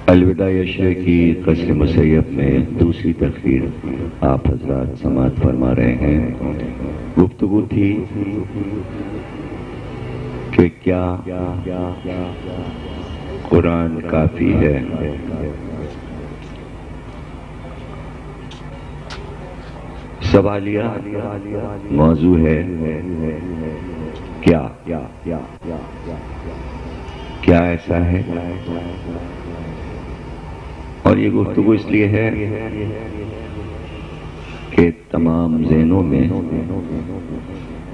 الوداع عشرے کی قصر مسیب میں دوسری تقریر آپ حضرات سماعت فرما رہے ہیں۔ گفتگو تھی کہ کیا قرآن کافی ہے؟ سوالیہ موضوع ہے کیا ایسا ہے؟ اور یہ گفتگو اس لیے ہے کہ تمام ذہنوں میں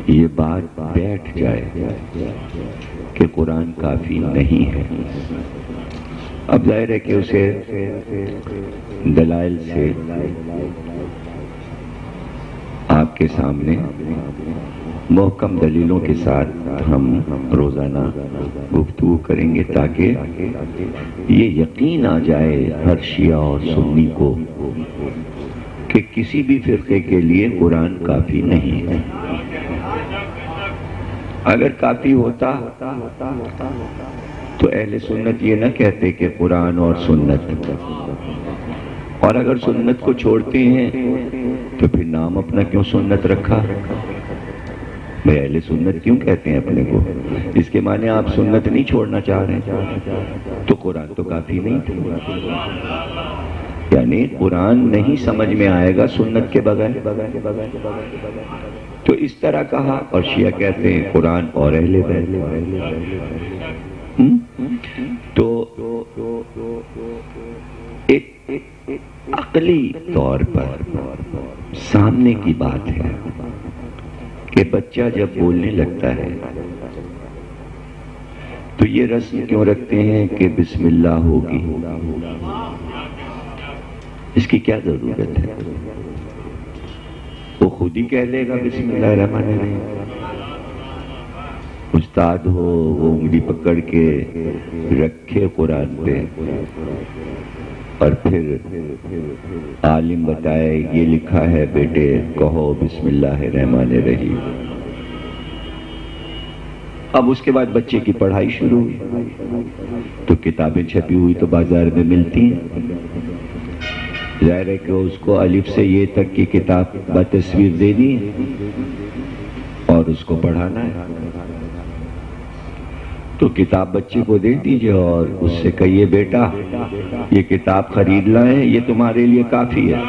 یہ بات بیٹھ جائے کہ قرآن کافی نہیں ہے۔ اب ظاہر ہے کہ اسے دلائل سے آپ کے سامنے محکم دلیلوں کے ساتھ ہم روزانہ گفتگو کریں گے تاکہ یہ یقین آ جائے ہر شیعہ اور سنی کو کہ کسی بھی فرقے کے لیے قرآن کافی نہیں ہے۔ اگر کافی ہوتا تو اہل سنت یہ نہ کہتے کہ قرآن اور سنت، اور اگر سنت کو چھوڑتے ہیں تو پھر نام اپنا کیوں سنت رکھا؟ بھئی اہل سنت کیوں کہتے ہیں اپنے کو؟ اس کے معنی آپ سنت نہیں چھوڑنا چاہ رہے ہیں، تو قرآن تو کافی نہیں تھا، یعنی قرآن نہیں سمجھ میں آئے گا سنت کے بغیر، تو اس طرح کہا۔ اور شیعہ کہتے ہیں قرآن اور اہل بیت، تو ایک عقلی طور پر سامنے کی بات ہے کہ بچہ جب بولنے لگتا ہے تو یہ رسم کیوں رکھتے ہیں کہ بسم اللہ ہوگی؟ اس کی کیا ضرورت ہے؟ وہ خود ہی کہہ لے گا بسم اللہ الرحمن الرحیم۔ استاد ہو وہ انگلی پکڑ کے رکھے قرآن پہ، اور پھر عالم بتائے یہ لکھا ہے بیٹے کہو بسم اللہ الرحمن الرحیم۔ اب اس کے بعد بچے کی پڑھائی شروع ہوئی تو کتابیں چھپی ہوئی تو بازار میں ملتی ہیں، ظاہر ہے کہ اس کو الف سے یہ تک کی کتاب بتصویر دے دی اور اس کو پڑھانا ہے، تو کتاب بچے کو دے دیجئے اور اس سے کہیے بیٹا یہ کتاب خرید لائیں، یہ تمہارے لیے کافی ہے۔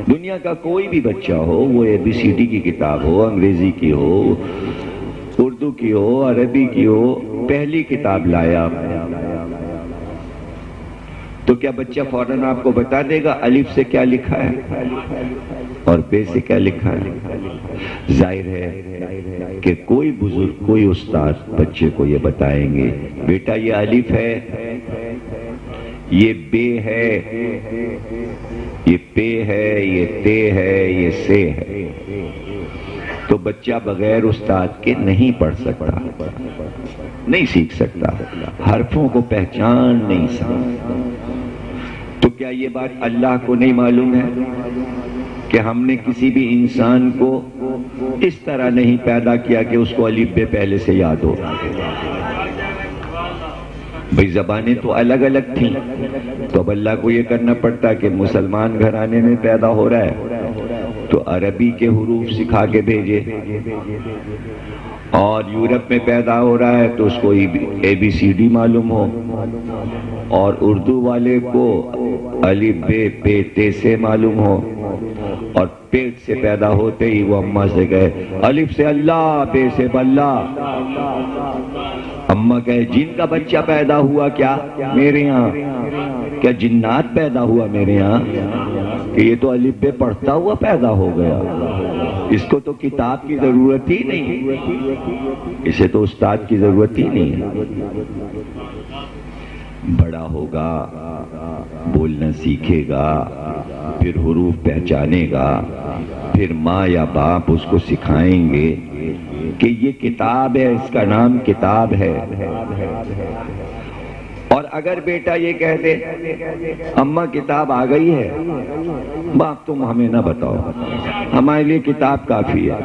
دنیا کا کوئی بھی بچہ ہو، وہ ABCD کی کتاب ہو، انگریزی کی ہو، اردو کی ہو، عربی کی ہو، پہلی کتاب لایا تو کیا بچہ فوراً آپ کو بتا دے گا الف سے کیا لکھا ہے اور بے سے کیا لکھا ہے؟ ظاہر ہے کہ کوئی بزرگ، کوئی استاد بچے کو یہ بتائیں گے بیٹا یہ الف ہے، یہ بے ہے، یہ پے ہے، یہ تے ہے، یہ سے ہے، تو بچہ بغیر استاد کے نہیں پڑھ سکتا، نہیں سیکھ سکتا، حرفوں کو پہچان نہیں سکتا۔ تو کیا یہ بات اللہ کو نہیں معلوم ہے کہ ہم نے کسی بھی انسان کو اس طرح نہیں پیدا کیا کہ اس کو الف بے پہلے سے یاد ہو؟ بھئی زبانیں تو الگ الگ تھیں، تو اب اللہ کو یہ کرنا پڑتا کہ مسلمان گھرانے میں پیدا ہو رہا ہے تو عربی کے حروف سکھا کے بھیجے، اور یورپ میں پیدا ہو رہا ہے تو اس کو ABCD معلوم ہو، اور اردو والے کو الف بے پے تے سے معلوم ہو، اور پیٹ سے پیدا ہوتے ہی وہ اماں سے کہے الف سے اللہ، بے سے بلہ۔ اماں کہے جن کا بچہ پیدا ہوا کیا میرے ہاں؟ کیا جنات پیدا ہوا میرے ہاں کہ یہ تو الف بے پڑھتا ہوا پیدا ہو گیا؟ اس کو تو کتاب کی ضرورت ہی نہیں، اسے تو استاد کی ضرورت ہی نہیں ہے۔ بڑا ہوگا، بولنا سیکھے گا، پھر حروف پہچانے گا، پھر ماں یا باپ اس کو سکھائیں گے کہ یہ کتاب ہے، اس کا نام کتاب ہے، اور اگر بیٹا یہ کہہ دے اماں کتاب آ گئی ہے، باپ تم ہمیں نہ بتاؤ، ہمارے لیے کتاب کافی ہے۔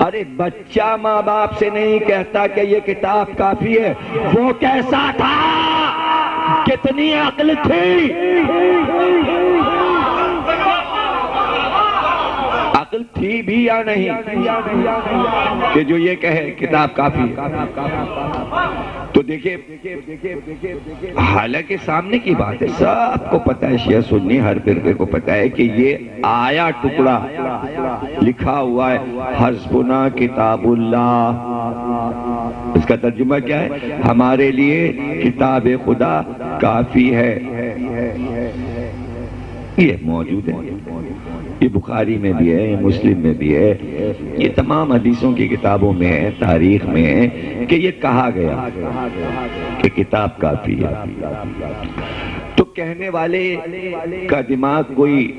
ارے بچہ ماں باپ سے نہیں کہتا کہ یہ کتاب کافی ہے، وہ کیسا تھا، کتنی عقل تھی، عقل تھی بھی یا نہیں کہ جو یہ کہے کتاب کافی ہے۔ تو دیکھیں حالانکہ سامنے کی بات ہے، سب کو پتہ ہے، شیعہ سنی ہر فرقے کو پتہ ہے کہ یہ آیا ٹکڑا لکھا ہوا ہے حسبنا کتاب اللہ، اس کا ترجمہ کیا ہے؟ ہمارے لیے کتاب خدا کافی ہے۔ یہ موجود ہے، یہ بخاری میں بھی ہے، یہ مسلم میں بھی ہے، یہ تمام حدیثوں کی کتابوں میں ہے، تاریخ میں ہے کہ یہ کہا گیا کہ کتاب کافی ہے۔ تو کہنے والے کا دماغ کوئی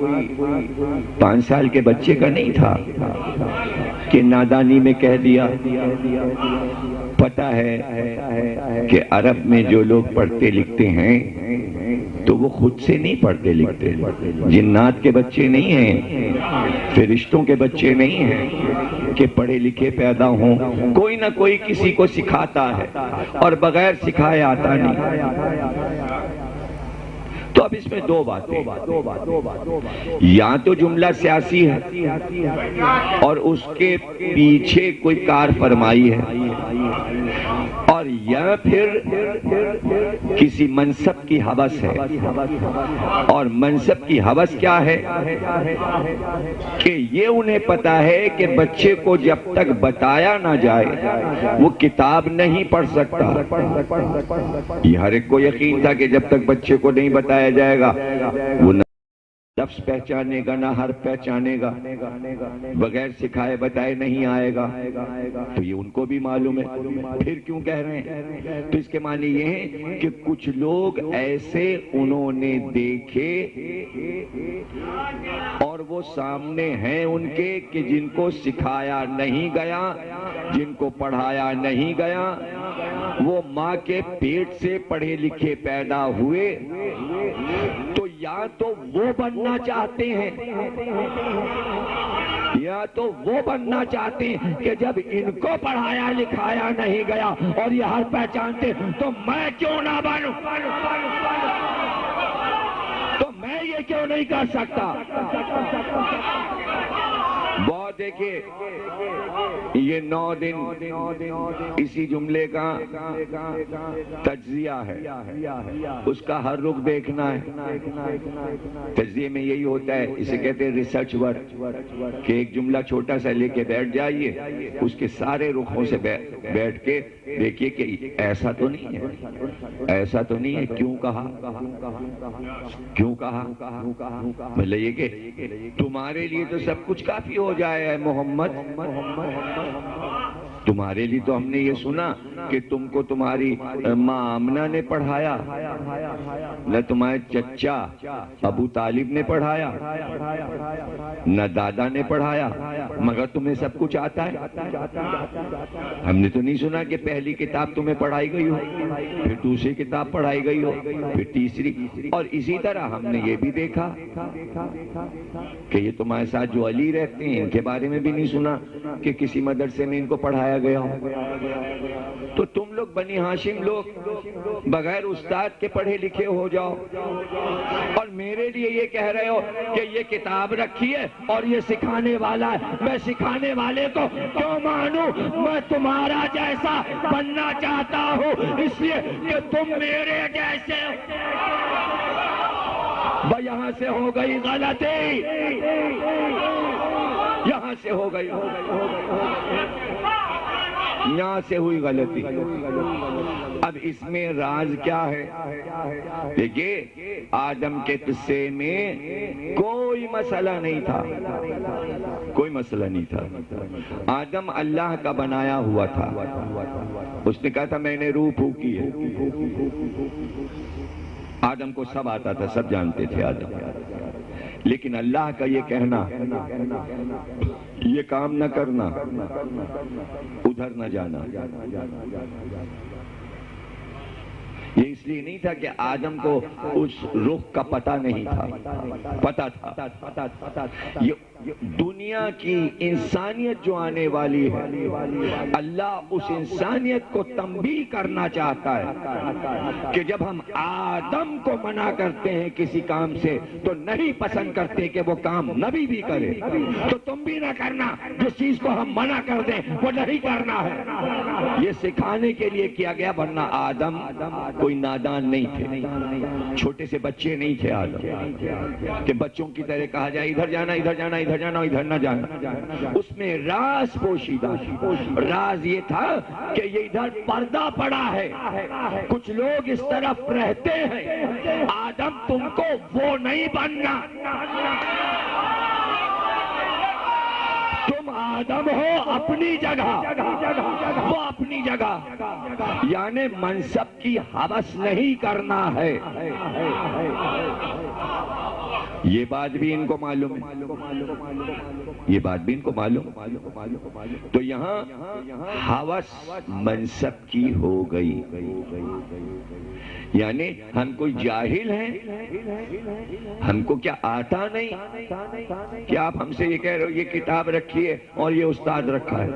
5 سال کے بچے کا نہیں تھا کہ نادانی میں کہہ دیا۔ پتہ ہے کہ عرب میں جو لوگ پڑھتے لکھتے ہیں تو وہ خود سے نہیں پڑھتے لکھتے، جنات کے بچے نہیں ہیں، فرشتوں کے بچے نہیں ہیں کہ پڑھے لکھے پیدا ہوں، کوئی نہ کوئی کسی کو سکھاتا ہے اور بغیر سکھائے آتا نہیں۔ تو اب اس میں دو باتیں، یا تو جملہ سیاسی ہے اور اس کے پیچھے کوئی کار فرمائی ہے، اور یا پھر کسی منصب کی ہوس ہے۔ اور منصب کی ہوس کیا ہے کہ یہ انہیں پتا ہے کہ بچے کو جب تک بتایا نہ جائے وہ کتاب نہیں پڑھ سکتا۔ یہ ہر ایک کو یقین تھا کہ جب تک بچے کو نہیں بتایا جائے گا وہ نہ لفظ پہچانے گا نہ حرف پہچانے گا، بغیر سکھائے بتائے نہیں آئے گا۔ تو یہ ان کو بھی معلوم ہے، پھر کیوں کہہ رہے ہیں؟ تو اس کے معنی یہ ہے کہ کچھ لوگ ایسے انہوں نے دیکھے اور وہ سامنے ہیں ان کے کہ جن کو سکھایا نہیں گیا، جن کو پڑھایا نہیں گیا، وہ ماں کے پیٹ سے پڑھے لکھے پیدا ہوئے، تو یا تو وہ بننا چاہتے ہیں یا تو وہ بننا چاہتے ہیں کہ جب ان کو پڑھایا لکھایا نہیں گیا اور یہ ہر پہچانتے تو میں کیوں نہ بنوں، تو میں یہ کیوں نہیں کر سکتا۔ بہت دیکھیے یہ 9 دن اسی جملے کا تجزیہ ہے، اس کا ہر رخ دیکھنا ہے۔ تجزیے میں یہی ہوتا ہے، اسے کہتے ہیں ریسرچ ورک، کہ ایک جملہ چھوٹا سا لے کے بیٹھ جائیے، اس کے سارے رخوں سے بیٹھ کے دیکھیے کہ ایسا تو نہیں ہے، ایسا تو نہیں ہے، کیوں کہا، کیوں کہا، مطلب یہ کہ تمہارے لیے تو سب کچھ کافی ہو جائے ہے محمد، تمہارے لیے تو ہم نے یہ سنا کہ تم کو تمہاری ماں آمنہ نے پڑھایا، نہ تمہارے چچا ابو طالب نے پڑھایا، نہ دادا نے پڑھایا، مگر تمہیں سب کچھ آتا ہے۔ ہم نے تو نہیں سنا کہ پہلی کتاب تمہیں پڑھائی گئی ہو، پھر دوسری کتاب پڑھائی گئی ہو، پھر تیسری، اور اسی طرح ہم نے یہ بھی دیکھا کہ یہ تمہارے ساتھ جو علی رہتے ہیں ان کے بارے میں بھی نہیں سنا کہ کسی مدرسے میں ان کو پڑھایا گیا ہو۔ تو تم لوگ بنی ہاشم لوگ بغیر استاد کے پڑھے لکھے ہو جاؤ اور میرے لیے یہ کہہ رہے ہو کہ یہ کتاب رکھی ہے اور یہ سکھانے والا ہے، میں سکھانے والے کو کیوں مانوں؟ میں تمہارا جیسا بننا چاہتا ہوں اس لیے کہ تم میرے جیسے یہاں سے ہو گئی غلطی، یہاں سے ہو گئی، یہاں سے ہوئی غلطی۔ اب اس میں راز کیا ہے؟ دیکھیے آدم کے قصے میں کوئی مسئلہ نہیں تھا، کوئی مسئلہ نہیں تھا، آدم اللہ کا بنایا ہوا تھا، اس نے کہا تھا میں نے روح پھونکی ہے، آدم کو سب آتا تھا، سب جانتے تھے آدم، لیکن اللہ کا یہ کہنا یہ کام نہ کرنا، ادھر نہ جانا، یہ اس لیے نہیں تھا کہ آدم کو اس رخ کا پتہ نہیں تھا، پتہ تھا۔ یہ دنیا کی انسانیت جو آنے والی ہے، اللہ اس انسانیت کو تنبیہ کرنا چاہتا ہے کہ جب ہم آدم کو منع کرتے ہیں کسی کام سے تو نہیں پسند کرتے کہ وہ کام نبی بھی کرے، تو تم بھی نہ کرنا، جس چیز کو ہم منع کر دیں وہ نہیں کرنا ہے۔ یہ سکھانے کے لیے کیا گیا، ورنہ آدم کوئی نادان نہیں تھے، چھوٹے سے بچے نہیں تھے آدم کہ بچوں کی طرح کہا جائے ادھر جانا ادھر جانا ادھر جانا ادھر نہ جانا۔ اس میں راز پوشیدہ، راز یہ تھا کہ یہ ادھر پردہ پڑا ہے، کچھ لوگ اس طرف رہتے ہیں، آدم تم کو وہ نہیں بننا، تم آدم ہو اپنی جگہ، وہ اپنی جگہ، یعنی منصب کی ہوس نہیں کرنا ہے۔ یہ بات بھی ان کو معلوم ہے، یہ بات بھی ان کو معلوم، تو یہاں ہوس منصب کی ہو گئی، یعنی ہم کوئی جاہل ہیں، ہم کو کیا آتا نہیں کہ آپ ہم سے یہ کہہ رہے ہو یہ کتاب رکھی ہے اور یہ استاد رکھا ہے،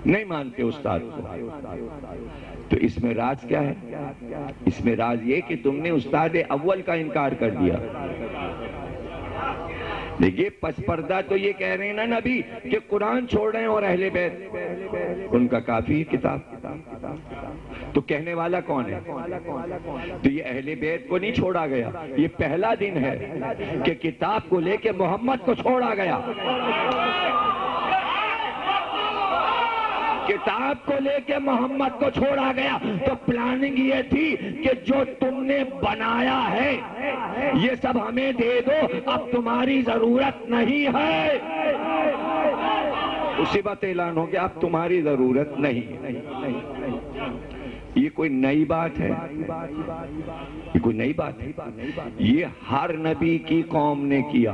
نہیں مانتے استاد کو، تو اس میں راز کیا ہے؟ اس میں راز یہ کہ تم نے استاد اول کا انکار کر دیا۔ دیکھیے پس پردہ تو یہ کہہ رہے ہیں نا نبی کہ قرآن چھوڑ رہے ہیں اور اہل بیت ان کا کافی کتاب، تو کہنے والا کون ہے؟ تو یہ اہل بیت کو نہیں چھوڑا گیا، یہ پہلا دن ہے کہ کتاب کو لے کے محمد کو چھوڑا گیا، کتاب کو لے کے محمد کو چھوڑا گیا۔ تو پلاننگ یہ تھی کہ جو تم نے بنایا ہے یہ سب ہمیں دے دو، اب تمہاری ضرورت نہیں ہے، اسی وقت اعلان ہو گیا اب تمہاری ضرورت نہیں۔ یہ کوئی نئی بات ہے؟ یہ کوئی نئی بات ہے؟ یہ ہر نبی کی قوم نے کیا،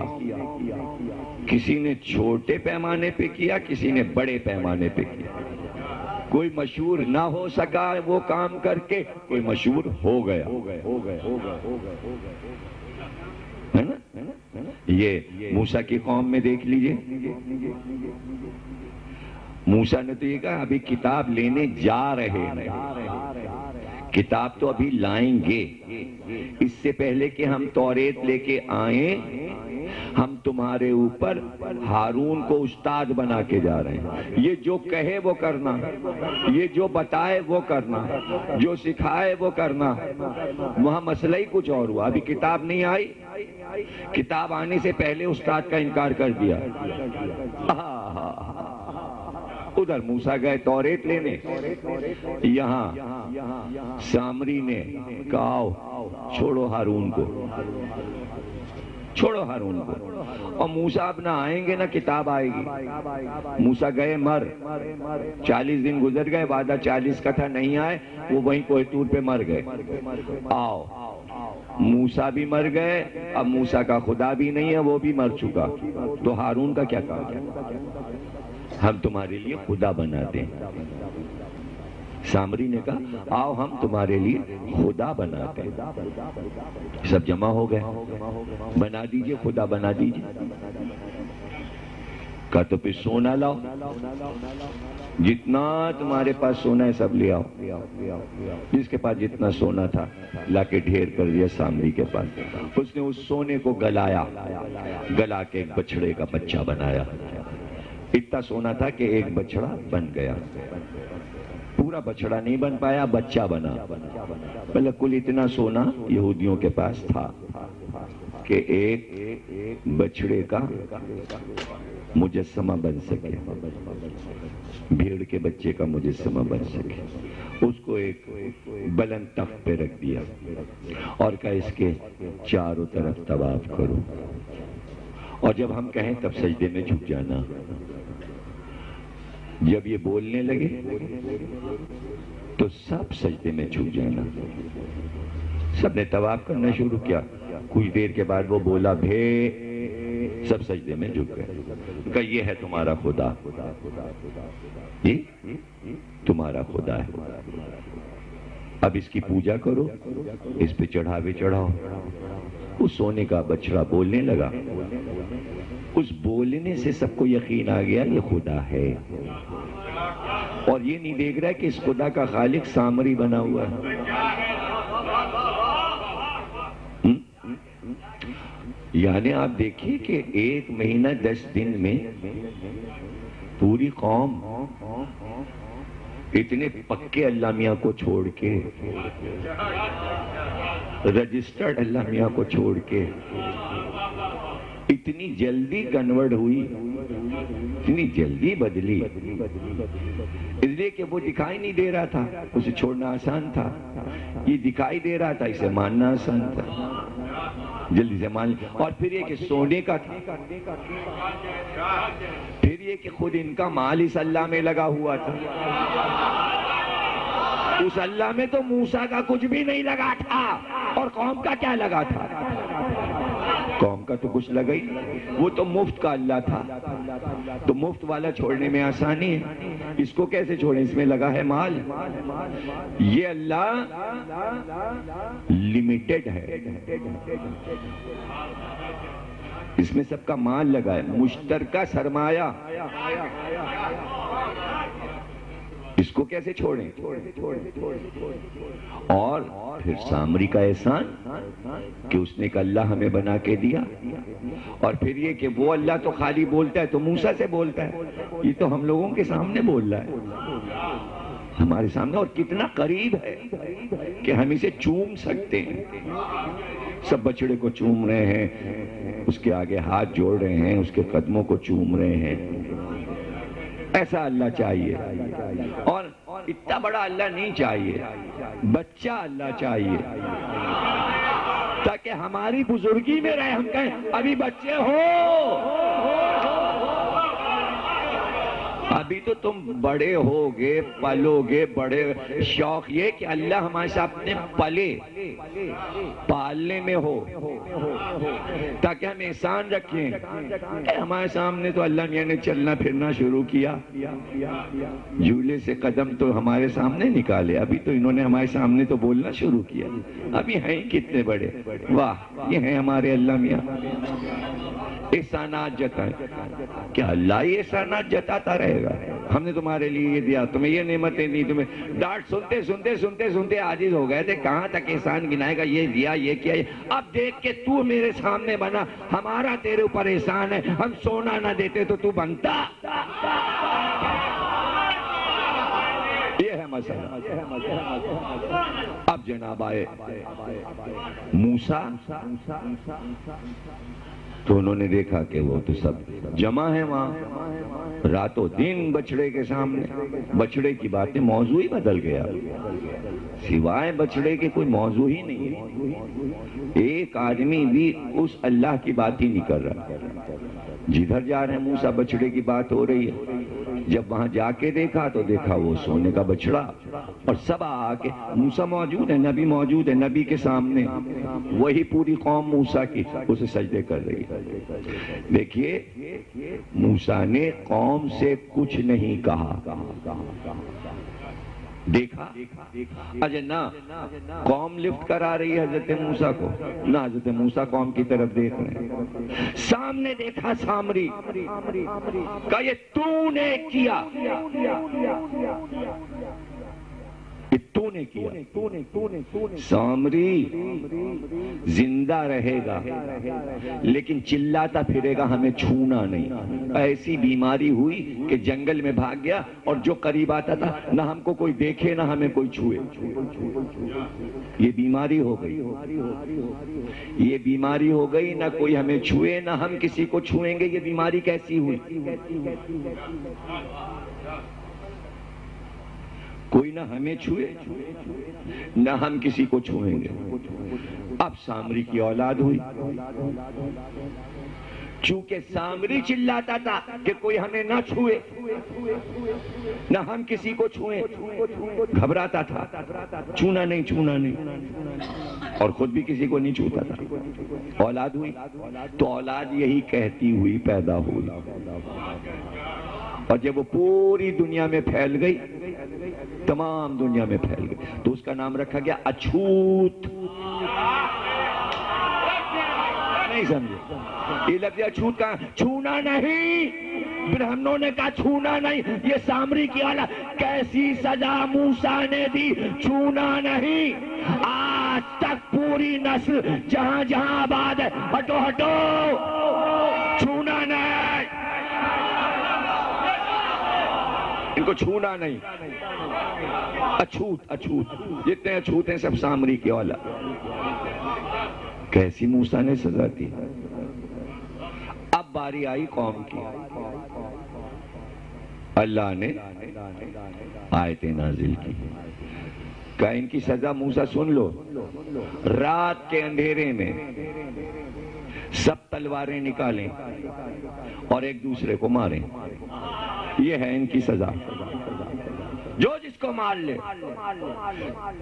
کسی نے چھوٹے پیمانے پہ کیا، کسی نے بڑے پیمانے پہ کیا، کوئی مشہور نہ ہو سکا وہ کام کر کے، کوئی مشہور ہو گیا، ہے نا؟ یہ موسیٰ کی قوم میں دیکھ لیجئے، موسیٰ نے تو یہ کہا ابھی کتاب لینے جا رہے ہیں، کتاب تو ابھی لائیں گے، اس سے پہلے کہ ہم توریت لے کے آئیں ہم تمہارے اوپر ہارون کو استاد بنا کے جا رہے ہیں، یہ جو کہے وہ کرنا، یہ جو بتائے وہ کرنا، جو سکھائے وہ کرنا۔ وہاں مسئلہ ہی کچھ اور ہوا، ابھی کتاب نہیں آئی، کتاب آنے سے پہلے استاد کا انکار کر دیا۔ ادھر موسیٰ گئے توریت لینے، یہاں سامری نے کہا آؤ چھوڑو ہارون کو، چھوڑو ہارون کو، اور موسیٰ اب نہ آئیں گے نہ کتاب آئے گی۔ موسیٰ گئے مر، 40 دن گزر گئے، وعدہ 40 کا تھا، نہیں آئے، وہ وہیں کوہ طور پہ مر گئے۔ آؤ موسیٰ بھی مر گئے، اب موسیٰ کا خدا بھی نہیں ہے، وہ بھی مر چکا، تو ہارون کا کیا کام؟ ہم تمہارے لیے خدا بنا دیں۔ سامری نے کہا آؤ ہم تمہارے لیے خدا بنا دیں، سب جمع ہو گئے، بنا دیجئے خدا بنا دیجئے۔ کہا تو پھر سونا لاؤ، جتنا تمہارے پاس سونا ہے سب لے آؤ، جس کے پاس جتنا سونا تھا لا کے ڈھیر کر دیا سامری کے پاس۔ اس نے اس سونے کو گلایا، گلا کے ایک بچڑے کا بچہ بنایا، اتنا سونا تھا کہ ایک بچڑا بن گیا، پورا بچڑا نہیں بن پایا، بچہ بنا۔ مطلب کل اتنا سونا یہودیوں کے پاس تھا کہ ایک بچڑے کا مجسمہ بن سکے، بھیڑ کے بچے کا مجسمہ بن سکے۔ اس کو ایک بلند تخت پہ رکھ دیا اور کہا اس کے چاروں طرف طواف کرو، اور جب ہم کہیں تب سجدے میں جھک جانا۔ جب یہ بولنے لگے تو سب سجدے میں جھک جانا، سب نے طواف کرنا شروع کیا۔ کچھ دیر کے بعد وہ بولا بھے، سب سجدے میں جھک گئے۔ کہا یہ ہے تمہارا خدا، یہ تمہارا خدا ہے۔ اب اس کی پوجا کرو، اس پہ چڑھاوے چڑھاؤ۔ اس سونے کا بچڑا بولنے لگا، اس بولنے سے سب کو یقین آ گیا یہ خدا ہے، اور یہ نہیں دیکھ رہا کہ اس خدا کا خالق سامری بنا ہوا ہے۔ یعنی آپ دیکھیے کہ 1 مہینہ 10 دن میں پوری قوم اتنے پکے اللہ میاں کو چھوڑ کے، رجسٹرڈ اللہ میاں کو چھوڑ کے اتنی جلدی کنورٹ ہوئی، اتنی جلدی بدلی، اس لیے کہ وہ دکھائی نہیں دے رہا تھا، اسے چھوڑنا آسان تھا، یہ دکھائی دے رہا تھا، اسے ماننا آسان تھا، جلدی سے مان لیا۔ اور پھر یہ کہ سونے کا تھا، پھر یہ کہ خود ان کا مال اس اللہ میں لگا ہوا تھا، اس اللہ میں تو موسیٰ کا کچھ بھی نہیں لگا تھا، اور قوم کا کیا لگا تھا؟ قوم کا تو کچھ لگا ہی، وہ تو مفت کا اللہ تھا، تو مفت والا چھوڑنے میں آسانی ہے، اس کو کیسے چھوڑیں؟ اس میں لگا ہے مال۔ یہ اللہ لمیٹڈ ہے، اس میں سب کا مال لگا ہے، مشترکہ سرمایہ، اس کو کیسے چھوڑیں؟ اور پھر سامری کا احسان کہ اس نے ایک اللہ ہمیں بنا کے دیا، اور پھر یہ کہ وہ اللہ تو خالی بولتا ہے تو موسیٰ سے بولتا ہے، یہ تو ہم لوگوں کے سامنے بول رہا ہے، ہمارے سامنے، اور کتنا قریب ہے کہ ہم اسے چوم سکتے ہیں۔ سب بچڑے کو چوم رہے ہیں، اس کے آگے ہاتھ جوڑ رہے ہیں، اس کے قدموں کو چوم رہے ہیں، ایسا اللہ چاہیے، اور اتنا بڑا اللہ نہیں چاہیے، بچہ اللہ چاہیے، تاکہ ہماری بزرگی میں رہے، ہم کہیں ابھی بچے ہو، ابھی تو تم بڑے ہوگے، پلو گے، بڑے، شوق یہ کہ اللہ ہمارے ساتھ اپنے پلے پالنے میں ہو، تاکہ ہم احسان رکھیں۔ ہمارے سامنے تو اللہ میاں نے چلنا پھرنا شروع کیا، جھولے سے قدم تو ہمارے سامنے نکالے، ابھی تو انہوں نے ہمارے سامنے تو بولنا شروع کیا، ابھی ہیں کتنے بڑے، واہ، یہ ہیں ہمارے اللہ میاں، احسانات جتائیں۔ کیا اللہ ہی احسانات جتاتا رہے گا؟ ہم نے تمہارے لیے یہ دیا، تمہیں یہ نعمتیں دی، تمہیں ڈانٹ سنتے سنتے سنتے سنتے عاجز ہو گئے تھے، کہاں تک احسان گنائے گا؟ یہ دیا، یہ کیا، اب دیکھ کہ تو میرے سامنے بنا، ہمارا تیرے اوپر احسان ہے، ہم سونا نہ دیتے تو تو بنتا۔ یہ ہے مسئلہ۔ اب جناب آئے موسیٰ، تو انہوں نے دیکھا کہ وہ تو سب جمع ہیں وہاں، راتوں دن بچڑے کے سامنے، بچڑے کی باتیں، موضوع ہی بدل گیا، سوائے بچڑے کے کوئی موضوع ہی نہیں ہے، ایک آدمی بھی اس اللہ کی بات ہی نہیں کر رہا، جدھر جا رہے ہیں موسیٰ بچڑے کی بات ہو رہی ہے۔ جب وہاں جا کے دیکھا تو دیکھا وہ سونے کا بچڑا، اور سب آ کے، موسیٰ موجود ہے، نبی موجود ہے، نبی کے سامنے وہی پوری قوم موسیٰ کی اسے سجدے کر رہی ہے۔ دیکھیے موسیٰ نے قوم سے کچھ نہیں کہا، دیکھا اجے نہ قوم لفٹ کرا رہی ہے حضرت موسیٰ کو، نہ حضرت موسیٰ قوم کی طرف دیکھ رہے ہیں، سامنے دیکھا سامری، کہا یہ تو نے کیا، تو نے کیا۔ سامری زندہ رہے گا لیکن چلاتا پھرے گا ہمیں چھونا نہیں۔ ایسی بیماری ہوئی کہ جنگل میں بھاگ گیا، اور جو قریب آتا تھا نہ ہم کو کوئی دیکھے نہ ہمیں کوئی چھوئے، یہ بیماری ہو گئی، یہ بیماری ہو گئی، نہ کوئی ہمیں چھوئے نہ ہم کسی کو چھوئیں گے۔ یہ بیماری کیسی ہوئی؟ کوئی نہ ہمیں چھوئے نہ ہم کسی کو چھوئیں گے۔ اب سامری کی اولاد ہوئی، چونکہ سامری چلاتا تھا کہ کوئی ہمیں نہ چھوئے نہ ہم کسی کو چھوئیں، گھبراتا تھا، چھونا نہیں چھونا نہیں، اور خود بھی کسی کو نہیں چھوتا تھا۔ اولاد ہوئی تو اولاد یہی کہتی ہوئی پیدا ہوئی، اور جب وہ پوری دنیا میں پھیل گئی، تمام دنیا میں پھیل گئی، تو اس کا نام رکھا گیا اچھوت۔ نہیں سمجھے؟ یہ لفظ اچھوت کا چھونا نہیں، برہمنوں نے کہا چھونا نہیں، یہ سامری کی اولاد، کیسی سزا موسیٰ نے دی، چھونا نہیں۔ آج تک پوری نسل جہاں جہاں آباد ہے، ہٹو ہٹو، چھونا نہیں، ان کو چھونا نہیں۔ اچھوت اچھوت، جتنے اچھوت ہیں سب سامری کی اولاد۔ کیسی موسیٰ نے سزا دی۔ اب باری آئی قوم کی، اللہ نے آیتیں نازل کی، کہا ان کی سزا موسیٰ سن لو۔ رات کے اندھیرے میں سب تلواریں نکالیں اور ایک دوسرے کو ماریں، یہ ہے ان کی سزا۔ جو جس کو مار لے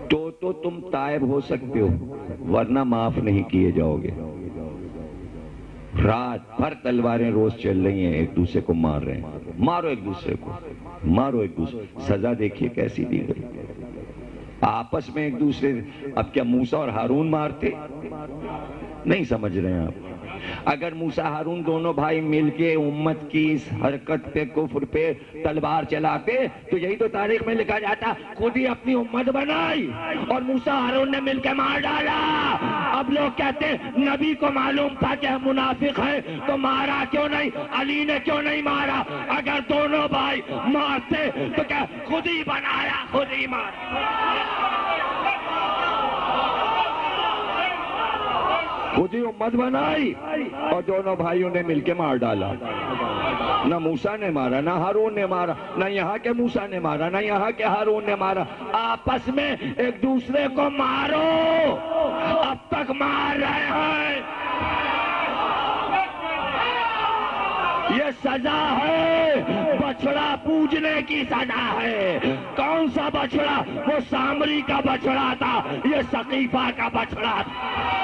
تو تم تائب ہو سکتے ہو، ورنہ معاف نہیں کیے جاؤ گے۔ رات بھر تلواریں روز چل رہی ہیں، ایک دوسرے کو مار رہے ہیں، مارو ایک دوسرے کو، مارو ایک دوسرے۔ سزا دیکھیے کیسی دی گئی، آپس میں ایک دوسرے۔ اب کیا موسیٰ اور ہارون مارتے؟ نہیں سمجھ رہے ہیں آپ؟ اگر موسیٰ ہارون دونوں بھائی مل کے امت کی اس حرکت پہ، کفر پہ تلوار چلاتے تو یہی تو تاریخ میں لکھا جاتا، خود ہی اپنی امت بنائی اور موسیٰ ہارون نے مل کے مار ڈالا۔ اب لوگ کہتے ہیں نبی کو معلوم تھا کہ ہم منافق ہیں تو مارا کیوں نہیں، علی نے کیوں نہیں مارا؟ اگر دونوں بھائی مارتے تو کیا خود ہی بنایا، خود ہی مارا، خود ہی امت بنائی اور دونوں بھائیوں نے مل کے مار ڈالا۔ نہ موسیٰ نے مارا، نہ ہارون نے مارا، نہ یہاں کے موسیٰ نے مارا، نہ یہاں کے ہارون نے مارا۔ آپس میں ایک دوسرے کو مارو، اب تک مار رہے ہیں۔ یہ سزا ہے، بچڑا پوجنے کی سزا ہے۔ کون سا بچڑا؟ وہ سامری کا بچڑا تھا، یہ ثقیفہ کا بچڑا تھا۔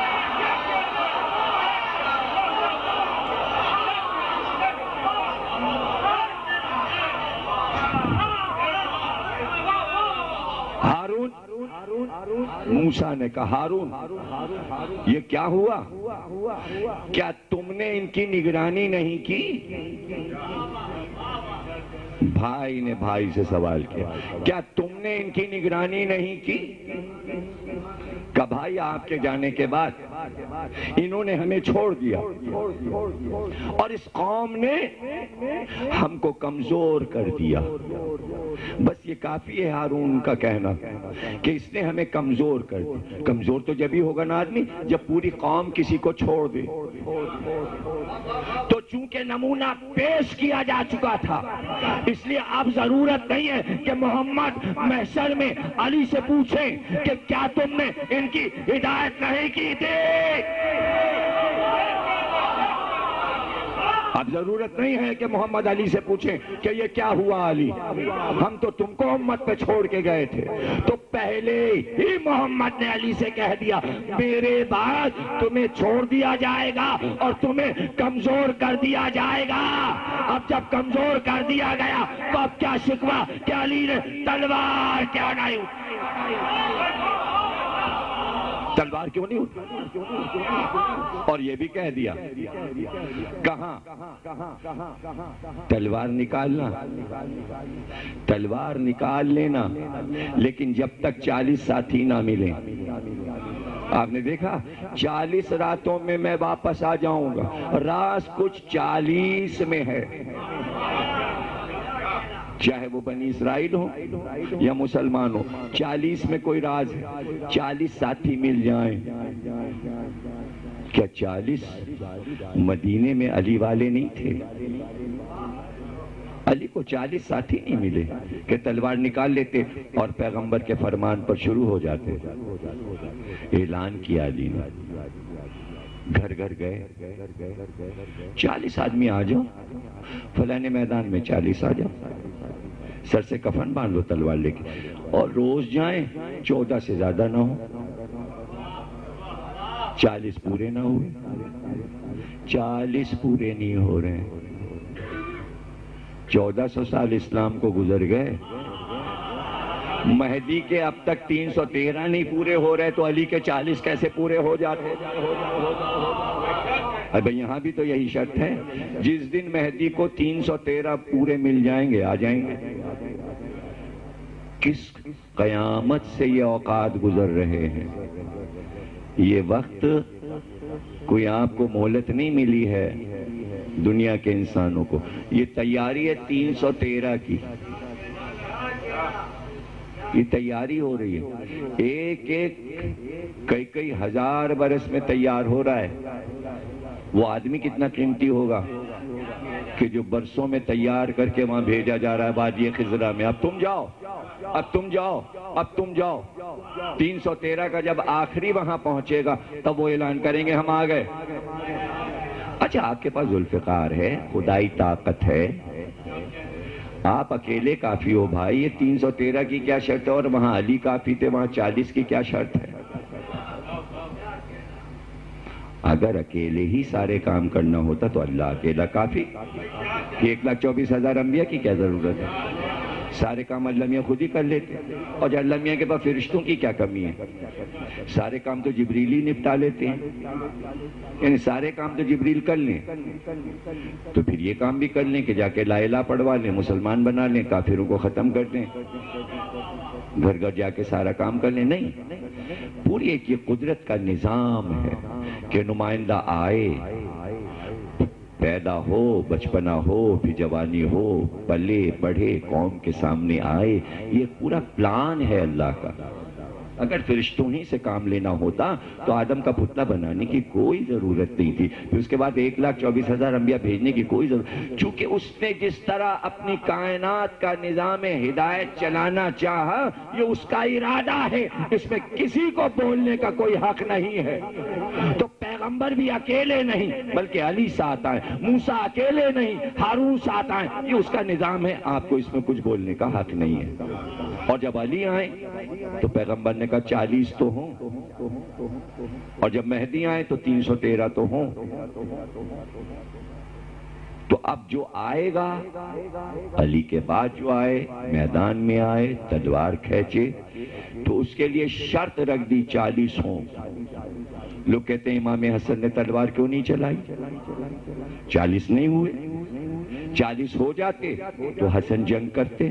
موسیٰ نے کہا ہارون یہ کیا ہوا؟ کیا تم نے ان کی نگرانی نہیں کی؟ بھائی نے بھائی سے سوال کیا، کیا تم نے ان کی نگرانی نہیں کی؟ کہ بھائی آپ کے جانے کے بعد انہوں نے ہمیں چھوڑ دیا اور اس قوم نے ہم کو کمزور کر دیا۔ بس یہ کافی ہے ہارون کا کہنا کہ اس نے ہمیں کمزور کر دیا۔ کمزور تو جب ہی ہوگا نا آدمی جب پوری قوم کسی کو چھوڑ دے۔ تو چونکہ نمونہ پیش کیا جا چکا تھا، اس لیے اب ضرورت نہیں ہے کہ محمد محشر میں علی سے پوچھیں کہ کیا تم نے ان کی ہدایت نہیں کی تھی؟ اب ضرورت نہیں ہے کہ محمد علی سے پوچھیں کہ یہ کیا ہوا علی، ہم تو تم کو امت پہ چھوڑ کے گئے تھے۔ تو پہلے ہی محمد نے علی سے کہہ دیا میرے بعد تمہیں چھوڑ دیا جائے گا اور تمہیں کمزور کر دیا جائے گا۔ اب جب کمزور کر دیا گیا تو اب کیا شکوہ کہ علی نے تلوار کیا نہیں اٹھائی؟ تلوار کیوں نہیں اٹھائی؟ اور یہ بھی کہہ دیا کہاں تلوار نکالنا، تلوار نکال لینا، لیکن جب تک 40 ساتھی نہ ملیں۔ آپ نے دیکھا 40 راتوں میں واپس آ جاؤں گا، راز کچھ 40 میں ہے، چاہے وہ بنی اسرائیل ہو یا مسلمان ہو، 40 میں کوئی راز ہے۔ 40 ساتھی مل جائیں۔ کیا 40 مدینے میں علی والے نہیں تھے؟ علی کو 40 ساتھی نہیں ملے کہ تلوار نکال لیتے اور پیغمبر کے فرمان پر شروع ہو جاتے۔ اعلان کیا علی نے، گھر گھر گئے، 40 آدمی آ جاؤ، فلانے میدان میں 40 آ جاؤ، سر سے کفن باندھ لو تلوار لے کے، اور روز جائیں، 14 سے زیادہ نہ ہو، 40 پورے نہ ہوئے، 40 پورے نہیں ہو رہے ہیں۔ 1400 سال اسلام کو گزر گئے، مہدی کے اب تک 313 نہیں پورے ہو رہے تو علی کے 40 کیسے پورے ہو جاتے؟ اب یہاں بھی تو یہی شرط ہے، جس دن مہدی کو 313 پورے مل جائیں گے آ جائیں گے۔ کس قیامت سے یہ اوقات گزر رہے ہیں، یہ وقت کوئی آپ کو مہلت نہیں ملی ہے دنیا کے انسانوں کو، یہ تیاری ہے 313 کی، یہ تیاری ہو رہی ہے، ایک ایک کئی ہزار برس میں تیار ہو رہا ہے۔ وہ آدمی کتنا قیمتی ہوگا کہ جو برسوں میں تیار کر کے وہاں بھیجا جا رہا ہے وادی خضرا میں، اب تم جاؤ، اب تم جاؤ، اب تم جاؤ۔ 313 کا جب آخری وہاں پہنچے گا تب وہ اعلان کریں گے ہم آ گئے۔ اچھا آپ کے پاس ذوالفقار ہے، خدائی طاقت ہے، آپ اکیلے کافی ہو بھائی، یہ 313 کی کیا شرط ہے؟ اور وہاں علی کافی تھے، وہاں 40 کی کیا شرط ہے؟ اگر اکیلے ہی سارے کام کرنا ہوتا تو اللہ اکیلا کافی، 1,24,000 انبیاء کی کیا ضرورت ہے؟ سارے کام اللہ میاں خود ہی کر لیتے، اور جو اللہ میاں کے پاس فرشتوں کی کیا کمی ہے؟ سارے کام تو جبریل ہی نپٹا لیتے ہیں، یعنی سارے کام تو جبریل کر لیں، تو پھر یہ کام بھی کر لیں کہ جا کے لا الہ پڑھوا لیں، مسلمان بنا لیں، کافروں کو ختم کر دیں، گھر گھر جا کے سارا کام کر لیں۔ نہیں، پوری ایک یہ قدرت کا نظام ہے کہ نمائندہ آئے، پیدا ہو، بچپنا ہو، پھر جوانی ہو، پلے بڑھے، قوم کے سامنے آئے، یہ پورا پلان ہے اللہ کا۔ اگر فرشتوں ہی سے کام لینا ہوتا تو آدم کا پتلا بنانے کی کوئی ضرورت نہیں تھی، پھر اس کے بعد 1,24,000 انبیاء بھیجنے کی کوئی ضرورت، چونکہ اس نے جس طرح اپنی کائنات کا نظام ہدایت چلانا چاہا یہ اس کا ارادہ ہے، اس میں کسی کو بولنے کا کوئی حق نہیں ہے۔ تو پیغمبر بھی اکیلے نہیں بلکہ علی ساتھ آئے، موسیٰ اکیلے نہیں ہارون ساتھ آئے، یہ اس کا نظام ہے، آپ کو اس میں کچھ بولنے کا حق نہیں ہے۔ اور جب علی آئے تو پیغمبر نے کہا 40 تو ہوں، اور جب مہدی آئے تو 313 تو ہوں۔ تو اب جو آئے گا علی کے بعد جو آئے، میدان میں آئے، تلوار کھینچے، تو اس کے لیے شرط رکھ دی 40 ہوں۔ لوگ کہتے ہیں امام حسن نے تلوار کیوں نہیں چلائی؟ 40 نہیں ہوئے، 40 ہو جاتے تو حسن جنگ کرتے۔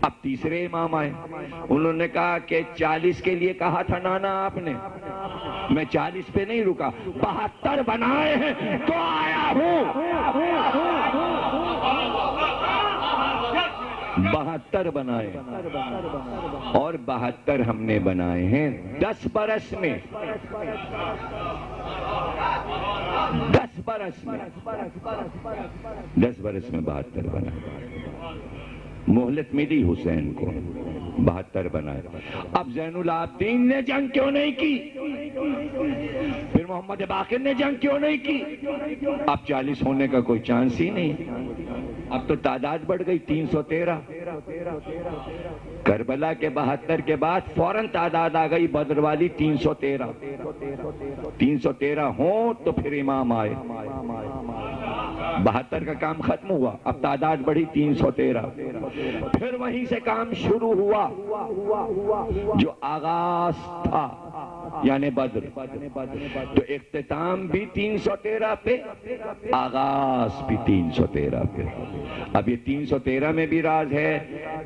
اب تیسرے امام آئے، انہوں نے کہا کہ 40 کے لیے کہا تھا نانا آپ نے، میں 40 پہ نہیں رکا، 72 بنائے ہیں تو آیا ہوں، 72 بنائے، اور 72 ہم نے بنائے ہیں 10 برس میں، 10 برس میں 72 بنائے۔ مہلت ملی حسین کو، 72 بنائے۔ اب زین العابدین نے جنگ کیوں نہیں کی؟ پھر محمد باقر نے جنگ کیوں نہیں کی؟ اب 40 ہونے کا کوئی چانس ہی نہیں، اب تو تعداد بڑھ گئی 313۔ کربلا کے 72 کے بعد فوراً تعداد آ گئی بدر والی 313۔ 313 ہوں تو پھر امام آئے، 72 کا کام ختم ہوا، اب تعداد بڑھی 313۔ پھر وہیں سے کام شروع ہوا، جو آغاز تھا یعنی بدر، تو اختتام بھی 313 پہ، آغاز بھی 313 پہ۔ اب یہ 313 میں بھی راز ہے،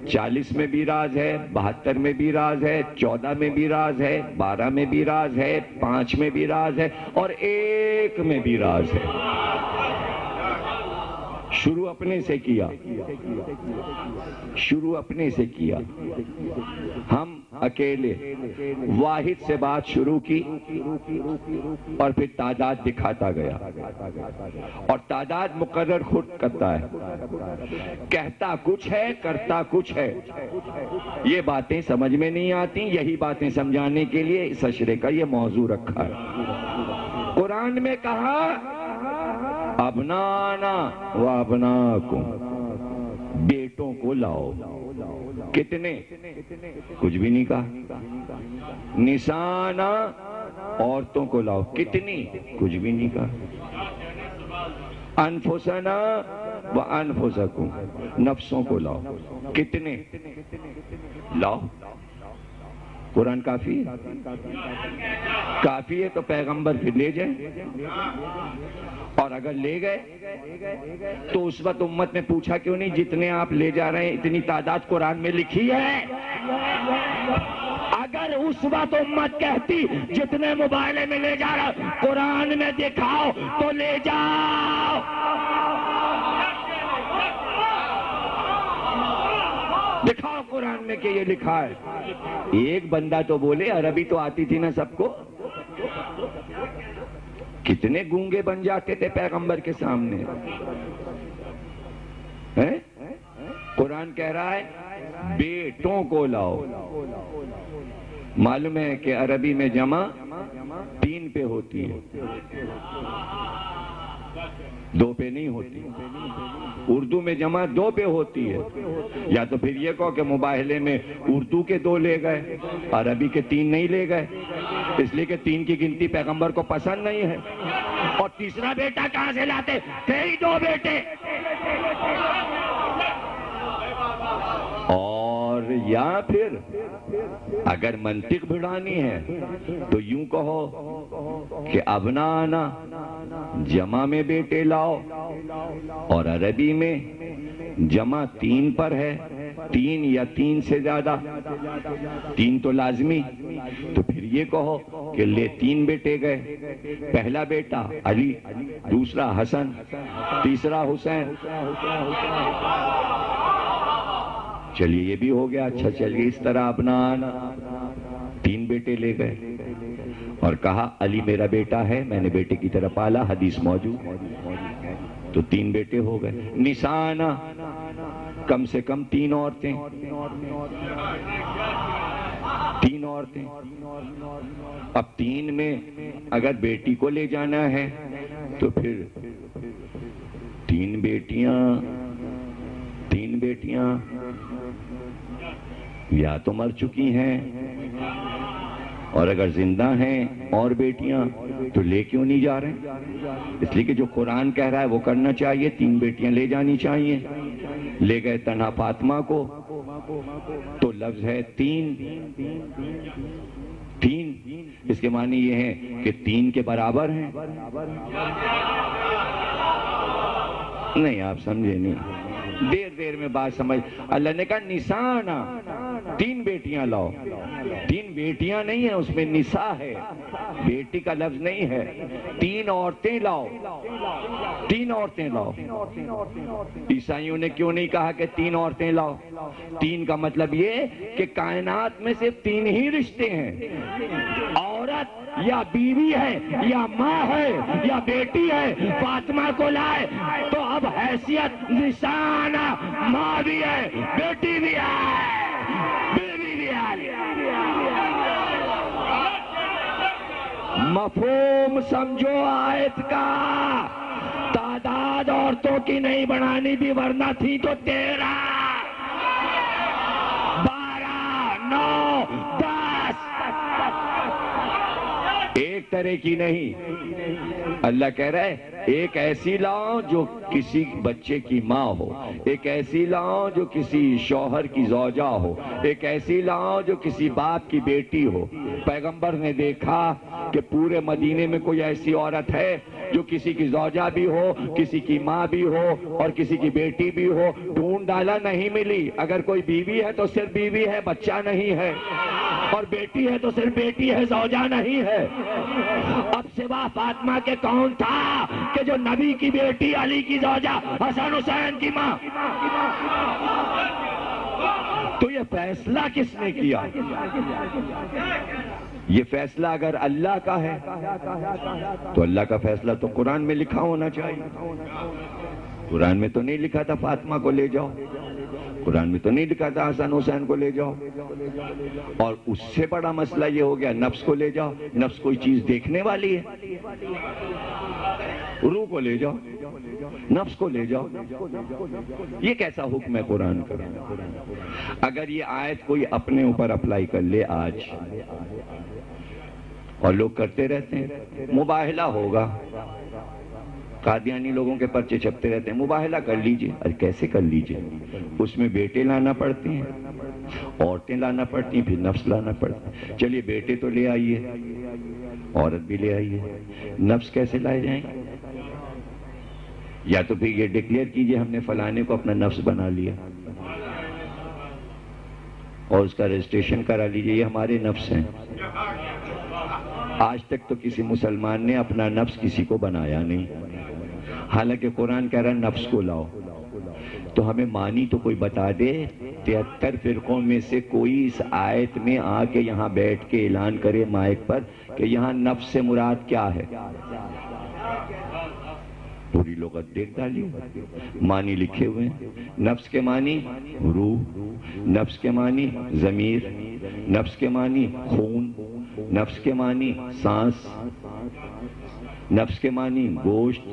40 میں بھی راز ہے، 72 میں بھی راز ہے، 14 میں بھی راز ہے، 12 میں بھی راز ہے، 5 میں بھی راز ہے، اور 1 میں بھی راز ہے۔ شروع اپنے سے کیا، شروع اپنے سے کیا، ہم اکیلے واحد سے بات شروع کی، اور پھر تعداد دکھاتا گیا، اور تعداد مقرر خود کرتا ہے، کہتا کچھ ہے کرتا کچھ ہے۔ یہ باتیں سمجھ میں نہیں آتی، یہی باتیں سمجھانے کے لیے اس اشرے کا یہ موضوع رکھا ہے۔ قرآن میں کہا ابنانا و ابناکم، بیٹوں کو لاؤ، کتنے؟ کچھ بھی نہیں کہا۔ نسانا، عورتوں کو لاؤ، کتنی؟ کچھ بھی نہیں کہا۔ انفسنا، وانفسکم، نفسوں کو لاؤ. کتنے لاؤ؟ قرآن کافی ہے؟ کافی ہے تو پیغمبر پھر لے جائیں. اور اگر لے گئے تو اس وقت امت میں پوچھا کیوں نہیں جتنے آپ لے جا رہے ہیں اتنی تعداد قرآن میں لکھی ہے؟ اگر اس وقت امت کہتی جتنے موبائلے میں لے جا رہا قرآن میں دکھاؤ تو لے جاؤ. دکھاؤ قرآن میں کہ یہ لکھا ہے. ایک بندہ تو بولے، عربی تو آتی تھی نا سب کو. کتنے گونگے بن جاتے تھے پیغمبر کے سامنے. قرآن کہہ رہا ہے بیٹوں کو لاؤ. معلوم ہے کہ عربی میں جمع 3 پہ ہوتی ہے، 2 پہ نہیں ہوتی. اردو میں جمع 2 پہ ہوتی ہے. یا تو پھر یہ کہو کہ مباہلے میں اردو کے 2 لے گئے، عربی کے 3 نہیں لے گئے، اس لیے کہ 3 کی گنتی پیغمبر کو پسند نہیں ہے. اور تیسرا بیٹا کہاں سے لاتے؟ تھے ہی 2 بیٹے. اور یا پھر اگر منطق بڑھانی ہے تو یوں کہو کہ ابنانا جمع میں بیٹے لاؤ، اور عربی میں جمع 3 پر ہے، 3 یا 3 سے زیادہ، 3 تو لازمی. تو پھر یہ کہو کہ لے 3 بیٹے گئے. پہلا بیٹا علی، دوسرا حسن، تیسرا حسین. چلیے یہ بھی ہو گیا. اچھا چلیے اس طرح ابنانا 3 بیٹے لے گئے اور کہا علی میرا بیٹا ہے، میں نے بیٹے کی طرح پالا، حدیث موجود. تو 3 بیٹے ہو گئے. نسانا کم سے کم 3 عورتیں، 3 عورتیں. اب 3 میں اگر بیٹی کو لے جانا ہے تو پھر 3 بیٹیاں یا تو مر چکی ہیں، اور اگر زندہ ہیں اور بیٹیاں تو لے کیوں نہیں جا رہے؟ اس لیے کہ جو قرآن کہہ رہا ہے وہ کرنا چاہیے. 3 بیٹیاں لے جانی چاہیے. لے گئے تنہا فاطمہ کو، تو لفظ ہے 3. اس کے معنی یہ ہے کہ 3 کے برابر ہیں. نہیں آپ سمجھے نہیں، دیر میں بات سمجھ. اللہ نے کہا نسانا 3 بیٹیاں لاؤ. 3 بیٹیاں نہیں ہیں، اس میں نساء ہے، بیٹی کا لفظ نہیں ہے. 3 عورتیں لاؤ، 3 عورتیں لاؤ. عیسائیوں نے کیوں نہیں کہا کہ 3 عورتیں لاؤ؟ 3 کا مطلب یہ کہ کائنات میں صرف 3 ہی رشتے ہیں. عورت یا بیوی ہے، یا ماں ہے، یا بیٹی ہے. فاطمہ کو لائے تو اب حیثیت نشانہ ماں بھی ہے، بیٹی بھی ہے، بیوی بھی ہے. مفہوم سمجھو آیت کا. تعداد عورتوں کی نہیں بڑھانی بھی، ورنہ تھی تو 13، 12، 9، 10. ایک طرح کی نہیں. اللہ کہہ رہا ہے ایک ایسی لاؤ جو کسی بچے کی ماں ہو، ایک ایسی لاؤ جو کسی شوہر کی زوجہ ہو، ایک ایسی لاؤ جو کسی باپ کی بیٹی ہو. پیغمبر نے دیکھا کہ پورے مدینے میں کوئی ایسی عورت ہے جو کسی کی زوجہ بھی ہو، کسی کی ماں بھی ہو اور کسی کی بیٹی بھی ہو. ڈھونڈ ڈالا نہیں ملی. اگر کوئی بیوی ہے تو صرف بیوی ہے، بچہ نہیں ہے، اور بیٹی ہے تو صرف بیٹی ہے، زوجہ نہیں ہے. اب سوا فاطمہ کے کون تھا کہ جو نبی کی بیٹی، علی کی زوجہ، حسن حسین کی ماں؟ تو یہ فیصلہ کس نے کیا؟ یہ فیصلہ اگر اللہ کا ہے تو اللہ کا فیصلہ تو قرآن میں لکھا ہونا چاہیے. قرآن میں تو نہیں لکھا تھا فاطمہ کو لے جاؤ، قرآن میں تو نہیں لکھا تھا حسن حسین کو لے جاؤ. اور اس سے بڑا مسئلہ یہ ہو گیا نفس کو لے جاؤ. نفس کوئی چیز دیکھنے والی ہے؟ روح کو لے جاؤ، نفس کو لے جاؤ. یہ کیسا حکم ہے قرآن کا؟ اگر یہ آیت کوئی اپنے اوپر اپلائی کر لے آج، اور لوگ کرتے رہتے ہیں، مباہلہ ہوگا، قادیانی لوگوں کے پرچے چھپتے رہتے ہیں، مباہلہ کر لیجئے۔ ارے کیسے کر لیجئے؟ اس میں بیٹے لانا پڑتے ہیں، عورتیں لانا پڑتی ہیں، پھر نفس لانا پڑتا ہے۔ چلیے بیٹے تو لے آئیے، عورت بھی لے آئیے، نفس کیسے لائے جائیں؟ یا تو پھر یہ ڈکلیئر کیجئے ہم نے فلانے کو اپنا نفس بنا لیا اور اس کا رجسٹریشن کرا لیجئے، یہ ہمارے نفس ہیں۔ آج تک تو کسی مسلمان نے اپنا نفس کسی کو بنایا نہیں، حالانکہ قرآن کہہ رہا ہے نفس کو لاؤ۔ تو ہمیں معنی تو کوئی بتا دے، 73 فرقوں میں سے کوئی اس آیت میں آ کے یہاں بیٹھ کے اعلان کرے مائک پر کہ یہاں نفس سے مراد کیا ہے؟ پوری لغت دیکھ ڈالی، معنی لکھے ہوئے ہیں۔ نفس کے معنی روح، نفس کے معنی ضمیر، نفس کے معنی خون، نفس کے معنی سانس، نفس کے معنی گوشت۔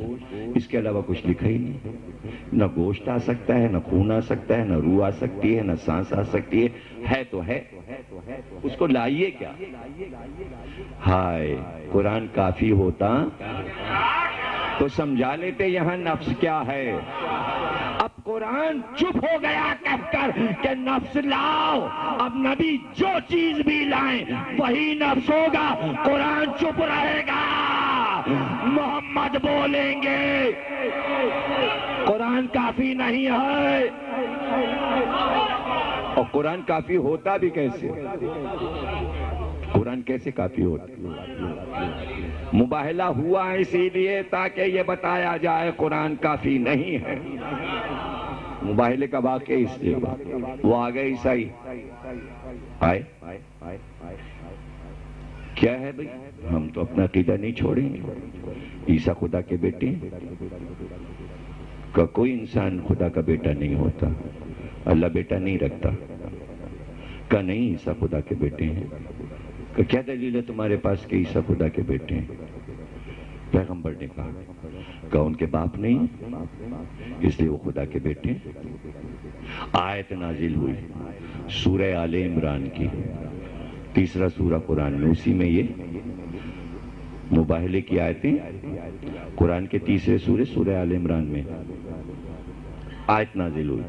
اس کے علاوہ کچھ لکھا ہی نہیں۔ نہ گوشت آ سکتا ہے، نہ خون آ سکتا ہے، نہ روح آ سکتی ہے، نہ سانس آ سکتی ہے تو ہے، اس کو لائیے کیا؟ ہائے قرآن کافی ہوتا تو سمجھا لیتے یہاں نفس کیا ہے۔ اب قرآن چپ ہو گیا کہہ کر کہ نفس لاؤ، اب نبی جو چیز بھی لائیں وہی نفس ہوگا، قرآن چپ رہے گا، محمد بولیں گے۔ قرآن کافی نہیں ہے، اور قرآن کافی ہوتا بھی کیسے؟ قرآن کیسے کافی ہوتا؟ مباہلہ ہوا اسی لیے تاکہ یہ بتایا جائے قرآن کافی نہیں ہے۔ مباہلے کا واقعہ اس لیے وہ آگئے عیسائی آئے، کیا ہے بھئی؟ ہم تو اپنا عقیدہ نہیں چھوڑیں گے، عیسیٰ خدا کے بیٹے ہیں۔ کہ کوئی انسان خدا کا بیٹا نہیں ہوتا، اللہ بیٹا نہیں رکھتا۔ کہ نہیں عیسیٰ خدا کے بیٹے ہیں۔ کہ کیا دلیل ہے تمہارے پاس کہ عیسیٰ خدا کے بیٹے ہیں؟ پیغمبر نے کہا کہ ان کے باپ نہیں اس لیے وہ خدا کے بیٹے ہیں۔ آیت نازل ہوئی سورہ آل عمران کی، تیسرا سورہ قرآن میں، اسی میں یہ مباہلے کی آیتیں قرآن کے تیسرے سورہ سورہ آل عمران میں آیت نازل ہوئی۔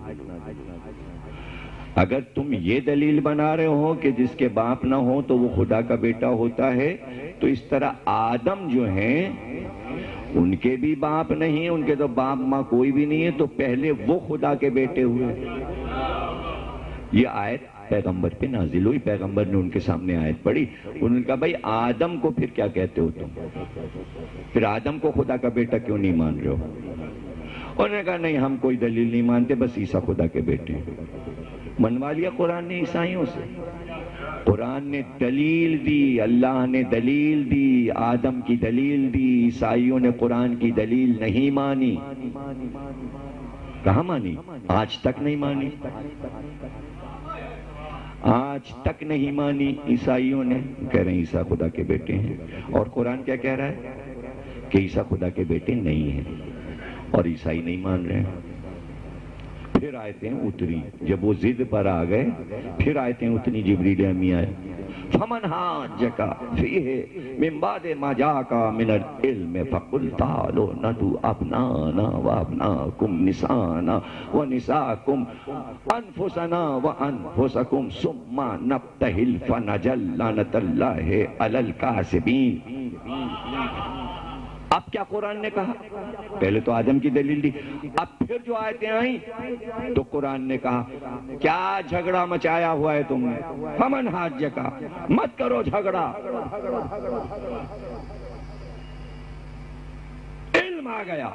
اگر تم یہ دلیل بنا رہے ہو کہ جس کے باپ نہ ہو تو وہ خدا کا بیٹا ہوتا ہے، تو اس طرح آدم جو ہیں ان کے بھی باپ نہیں، ان کے تو باپ ماں کوئی بھی نہیں ہے، تو پہلے وہ خدا کے بیٹے ہوئے۔ یہ آیت پیغمبر پہ نازل ہوئی، پیغمبر نے ان کے سامنے آیت پڑھی، انہوں نے کہا بھائی آدم کو پھر کیا کہتے ہو تم؟ پھر آدم کو خدا کا بیٹا کیوں نہیں مان رہے ہو؟ انہوں نے کہا نہیں ہم کوئی دلیل نہیں مانتے، بس عیسیٰ خدا کے بیٹے ہیں۔ منوا لیا قرآن نے عیسائیوں سے، قرآن نے دلیل دی، اللہ نے دلیل دی، آدم کی دلیل دی، عیسائیوں نے قرآن کی دلیل نہیں مانی۔ کہاں مانی؟ آج تک نہیں مانی، آج تک نہیں مانی عیسائیوں نے۔ کہہ رہے ہیں عیسیٰ خدا کے بیٹے ہیں، اور قرآن کیا کہہ رہا ہے کہ عیسیٰ خدا کے بیٹے نہیں ہیں، اور عیسائی نہیں مان رہے ہیں۔ پھر آیتیں اتری، جب وہ ضد پر آ گئے پھر آیتیں اتنی، جبریل امی آئے فَمَنْ حَاجَّكَ فِيهِ مِنْ بَعْدِ مَا جَاءَكَ مِنَ الْعِلْمِ فَقُلْ تَعَالُوا نَدْعُوا أَبْنَاءَنَا وَأَبْنَاءَكُمْ نِسَاءَنَا وَنِسَاءَكُمْ أَنفُسَنَا وَأَنفُسَكُمْ ثُمَّ نَبْتَهِلْ فَنَجْعَلْ لَعْنَةَ اللَّهِ عَلَى الْكَاذِبِينَ۔ اب کیا قرآن نے کہا؟ پہلے تو آدم کی دلیل دی، اب پھر جو آیتیں آئیں تو قرآن نے کہا کیا جھگڑا مچایا ہوا ہے تم نے؟ فمن حاجکا، مت کرو جھگڑا، علم آ گیا،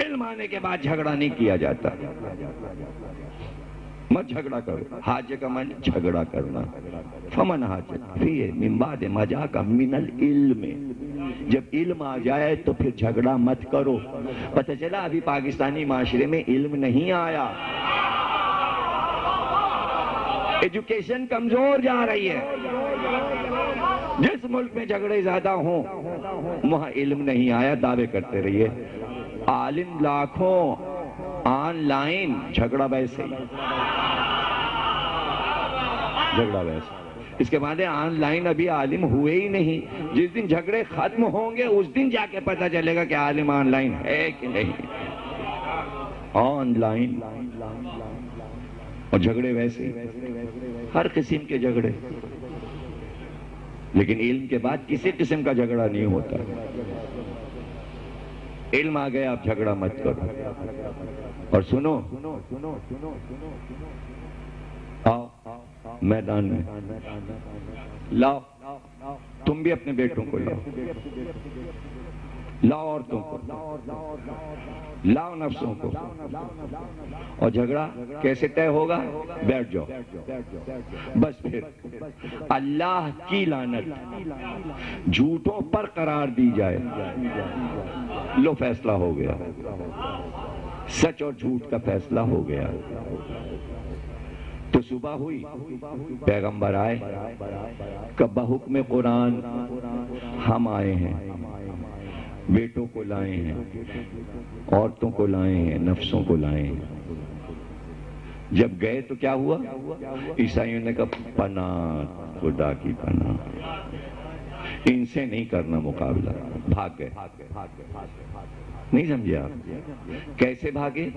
علم آنے کے بعد جھگڑا نہیں کیا جاتا۔ مت جھگڑا کرو، حاج کا معنی جھگڑا کرنا۔ فمن حاج فیہ من بعد ما جاءک من العلم، جب علم آ جائے تو پھر جھگڑا مت کرو۔ پتہ چلا ابھی پاکستانی معاشرے میں علم نہیں آیا، ایجوکیشن کمزور جا رہی ہے۔ جس ملک میں جھگڑے زیادہ ہوں وہاں علم نہیں آیا، دعوے کرتے رہیے، عالم لاکھوں، آن لائن جھگڑا ویسے ہی، جھگڑا ویسے۔ اس کے بعد آن لائن ابھی عالم ہوئے ہی نہیں. جس دن جھگڑے ختم ہوں گے اس دن جا کے پتہ چلے گا کہ عالم آن لائن ہے کہ نہیں. آن لائن اور جھگڑے ویسے ہر قسم کے جھگڑے، لیکن علم کے بعد کسی قسم کا جھگڑا نہیں ہوتا. علم آ گیا، آپ جھگڑا مت کرو. اور سنو، آؤ میدان میں لاؤ، تم بھی اپنے بیٹوں کو لاؤ، لاؤ عورتوں کو، لاؤ نفسوں کو. اور جھگڑا کیسے طے ہوگا؟ بیٹھ جاؤ. بس پھر اللہ کی لعنت جھوٹوں پر قرار دی جائے. لو فیصلہ ہو گیا، سچ اور جھوٹ کا فیصلہ ہو گیا. تو صبح ہوئی، پیغمبر آئے، کب بحکم قرآن ہم آئے ہیں، بیٹوں کو لائے ہیں، عورتوں کو لائے ہیں، نفسوں کو لائے ہیں. جب گئے تو کیا ہوا؟ عیسائیوں نے کہا پناہ، خدا کی پناہ، ان سے نہیں کرنا مقابلہ. بھاگ گئے. نہیں سمجھے آپ؟ کیسے بھاگے؟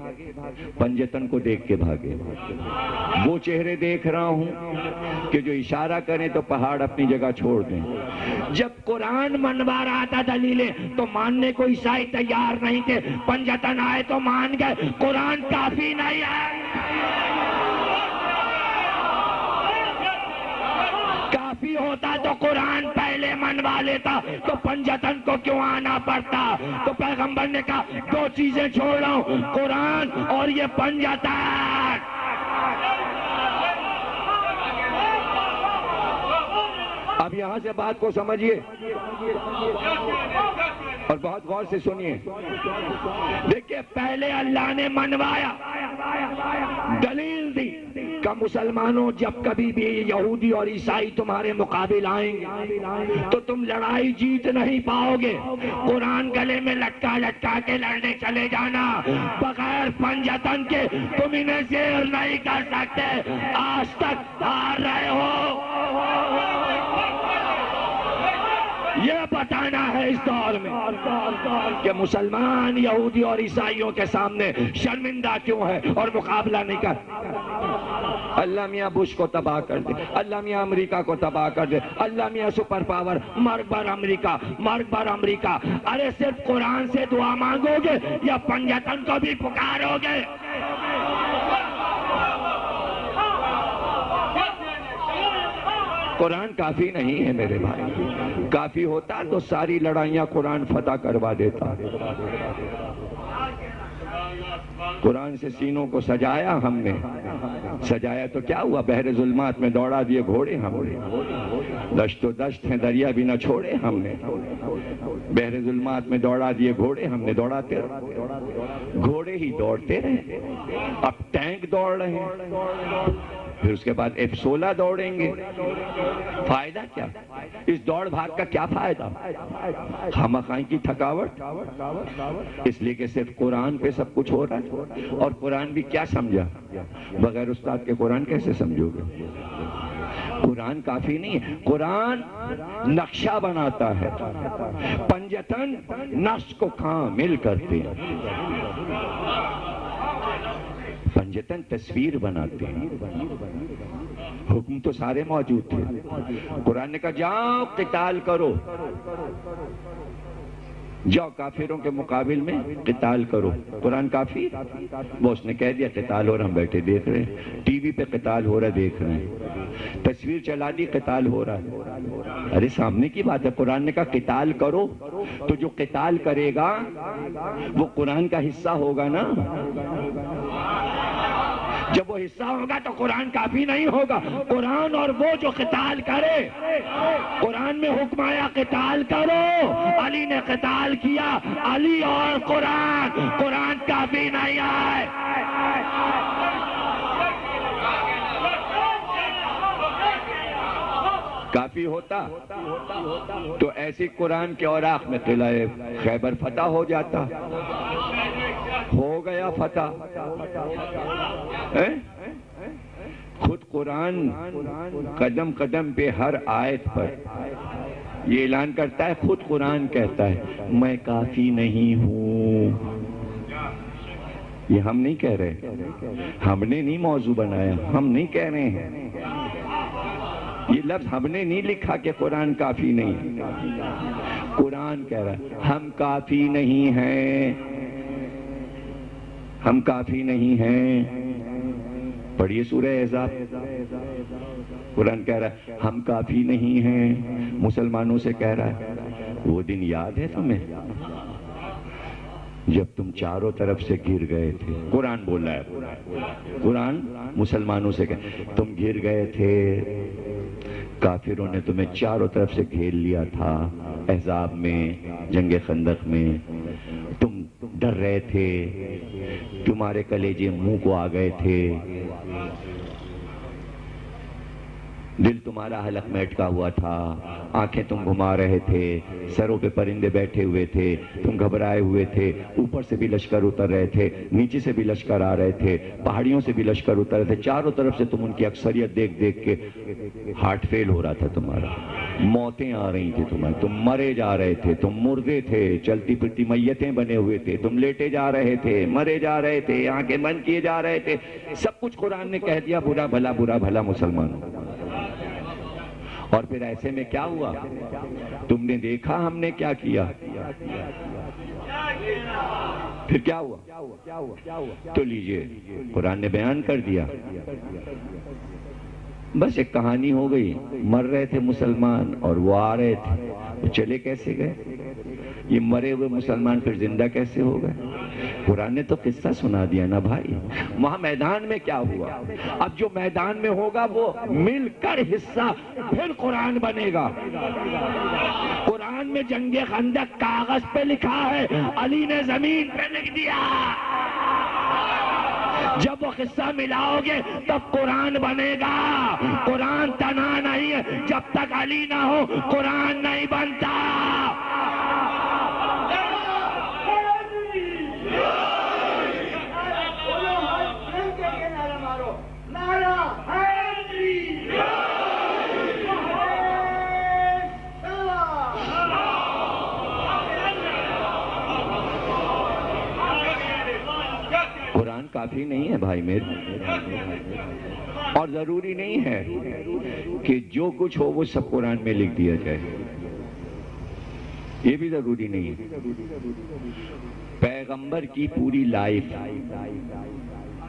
پنجتن کو دیکھ کے بھاگے. وہ چہرے دیکھ رہا ہوں کہ جو اشارہ کریں تو پہاڑ اپنی جگہ چھوڑ دیں. جب قرآن منوا رہا تھا دلیلیں تو ماننے کو عیسائی تیار نہیں تھے. پنجتن آئے تو مان گئے. قرآن کافی نہیں ہے. کافی ہوتا تو قرآن پہلے منوا لیتا، تو پنجتن کو کیوں آنا پڑتا؟ تو پیغمبر نے کہا دو چیزیں چھوڑ رہا ہوں، قرآن اور یہ پنجتن. اب یہاں سے بات کو سمجھیے اور بہت غور سے سنیے. دیکھیں، پہلے اللہ نے منوایا، دلیل دی کہ مسلمانوں جب کبھی بھی یہودی اور عیسائی تمہارے مقابل آئیں گے تو تم لڑائی جیت نہیں پاؤ گے. قرآن گلے میں لٹکا لٹکا کے لڑنے چلے جانا، بغیر پنجتن کے تم انہیں زیر نہیں کر سکتے. آج تک ہار رہے ہو، یہ بتانا ہے اس دور میں کہ مسلمان یہودی اور عیسائیوں کے سامنے شرمندہ کیوں ہے اور مقابلہ نہیں کر. اللہ میاں بش کو تباہ کر دے، اللہ میاں امریکہ کو تباہ کر دے، اللہ میاں سپر پاور، مرگ بر امریکہ، مرگ بر امریکہ. ارے صرف قرآن سے دعا مانگو گے یا پنجتن کو بھی پکارو گے؟ قرآن کافی نہیں ہے میرے بھائی. کافی ہوتا تو ساری لڑائیاں قرآن فتح کروا دیتا. قرآن سے سینوں کو سجایا ہم نے. سجایا تو کیا ہوا؟ بحر ظلمات میں دوڑا دیے گھوڑے ہم نے. دشت و دشت ہیں دریا بھی نہ چھوڑے ہم نے. بحر ظلمات میں دوڑا دیے گھوڑے ہم نے. دوڑاتے گھوڑے ہی دوڑتے رہے. اب ٹینک دوڑ رہے ہیں، پھر اس کے بعد F-16 دوڑیں گے. فائدہ کیا؟ اس دوڑ بھاگ کا کیا فائدہ؟ خامخواہ کی تھکاوٹ. اس لیے کہ صرف قرآن پہ سب کچھ ہو رہا ہے. اور قرآن بھی کیا سمجھا؟ بغیر استاد کے قرآن کیسے سمجھو گے؟ قرآن کافی نہیں ہے. قرآن نقشہ بناتا ہے، پنجتن نفس کو کامل کرتے ہیں. پنجتن تصویر بناتے ہیں. حکم تو سارے موجود تھے. قرآن نے کہا جاؤ قتال کرو، جاؤ کافروں کے مقابل میں قتال کرو. قرآن کافی؟ وہ اس نے کہہ دیا قتال ہو رہا، ہم بیٹھے دیکھ رہے ہیں. ٹی وی پہ قتال ہو رہا دیکھ رہے ہیں. تصویر چلا دی قتال ہو رہا ہے. ارے سامنے کی بات ہے. قرآن نے کہا قتال کرو، تو جو قتال کرے گا وہ قرآن کا حصہ ہوگا نا. جب وہ حصہ ہوگا تو قرآن کافی نہیں ہوگا. قرآن اور وہ جو قتال کرے. قرآن میں حکم آیا قتال کرو، علی نے قتال کیا. علی اور قرآن، قرآن کافی نہیں ہے. کافی ہوتا تو ایسی قرآن کے اوراق میں قلعہ خیبر فتح ہو جاتا. ہو گیا فتح. خود قرآن قدم قدم پہ ہر آیت پر یہ اعلان کرتا ہے، خود قرآن کہتا ہے میں کافی نہیں ہوں۔ یہ ہم نہیں کہہ رہے، ہم نے نہیں موضوع بنایا، ہم نہیں کہہ رہے ہیں، یہ لفظ ہم نے نہیں لکھا کہ قرآن کافی نہیں ہے۔ قرآن کہہ رہا ہے ہم کافی نہیں ہیں، ہم کافی نہیں ہیں۔ پڑھیے سورہ احزاب، قرآن کہہ رہا ہے ہم کافی نہیں ہیں، مسلمانوں سے کہہ رہا ہے۔ وہ دن یاد ہے تمہیں جب تم چاروں طرف سے گر گئے تھے؟ قرآن بول رہا ہے، قرآن مسلمانوں سے کہہ تم گر گئے تھے، کافروں نے تمہیں چاروں طرف سے گھیر لیا تھا، احزاب میں، جنگ خندق میں، تم ڈر رہے تھے، تمہارے کلیجے منہ کو آ گئے تھے، دل تمہارا حلق میں اٹکا ہوا تھا، آنکھیں تم گھما رہے تھے، سروں پہ پرندے بیٹھے ہوئے تھے، تم گھبرائے ہوئے تھے، اوپر سے بھی لشکر اتر رہے تھے، نیچے سے بھی لشکر آ رہے تھے، پہاڑیوں سے بھی لشکر اتر رہے تھے، چاروں طرف سے تم ان کی اکثریت دیکھ دیکھ کے ہارٹ فیل ہو رہا تھا تمہارا، موتیں آ رہی تھیں تمہیں، تم مرے جا رہے تھے، تم مردے تھے، چلتی پھرتی میتیں بنے ہوئے تھے، تم لیٹے جا رہے تھے، مرے جا رہے تھے، آنکھیں بند کیے جا رہے تھے، سب کچھ قرآن نے کہہ دیا، برا بھلا مسلمانوں۔ اور پھر ایسے میں کیا ہوا؟ تم نے دیکھا ہم نے کیا کیا؟ پھر کیا ہوا؟ تو لیجئے قرآن نے بیان کر دیا، بس ایک کہانی ہو گئی، مر رہے تھے مسلمان اور وہ آ رہے تھے، وہ چلے کیسے گئے؟ یہ مرے ہوئے مسلمان پھر زندہ کیسے ہو گئے؟ قرآن نے تو قصہ سنا دیا نا بھائی۔ وہاں میدان میں کیا ہوا؟ اب جو میدان میں ہوگا وہ مل کر حصہ پھر قرآن بنے گا۔ قرآن میں جنگ خندق کاغذ پہ لکھا ہے، علی نے زمین پہ لکھ دیا۔ جب وہ قصہ ملاؤ گے تب قرآن بنے گا۔ قرآن تنا نہیں ہے، جب تک علی نہ ہو قرآن نہیں بنتا۔ قرآن کافی نہیں ہے بھائی میرے، اور ضروری نہیں ہے کہ جو کچھ ہو وہ سب قرآن میں لکھ دیا جائے، یہ بھی ضروری نہیں ہے۔ پیغمبر کی پوری لائف،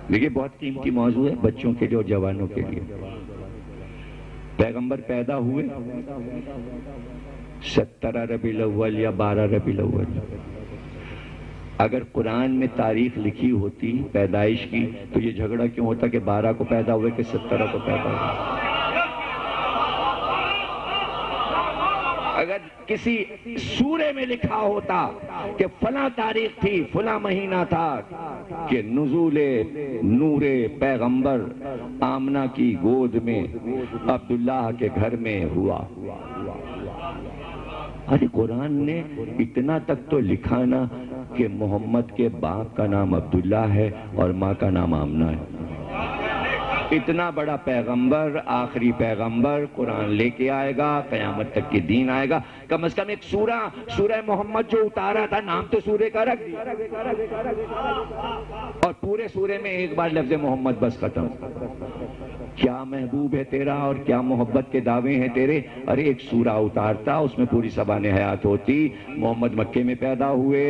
دیکھیے بہت قیمتی موضوع ہے بچوں کے لیے اور جوانوں کے لیے۔ پیغمبر پیدا ہوئے 17 ربیع الاول یا 12 ربیع الاول، اگر قرآن میں تاریخ لکھی ہوتی پیدائش کی تو یہ جھگڑا کیوں ہوتا کہ 12 کو پیدا ہوئے کہ 17 کو پیدا ہوئے؟ اگر کسی سورے میں لکھا ہوتا کہ فلاں تاریخ تھی، فلاں مہینہ تھا کہ نزول نور پیغمبر آمنہ کی گود میں عبداللہ کے گھر میں ہوا۔ ارے قرآن نے اتنا تک تو لکھا نا کہ محمد کے باپ کا نام عبداللہ ہے اور ماں کا نام آمنہ ہے۔ اتنا بڑا پیغمبر، آخری پیغمبر، قرآن لے کے آئے گا، قیامت تک کے دین آئے گا، کم از کم ایک سورہ محمد جو اتارا تھا نام تو سورے کا رکھ دیا، اور پورے سورے میں ایک بار لفظ محمد بس ختم۔ کیا محبوب ہے تیرا اور کیا محبت کے دعوے ہیں تیرے، ارے ایک سورہ اتارتا، اس میں پوری زبان حیات ہوتی۔ محمد مکے میں پیدا ہوئے،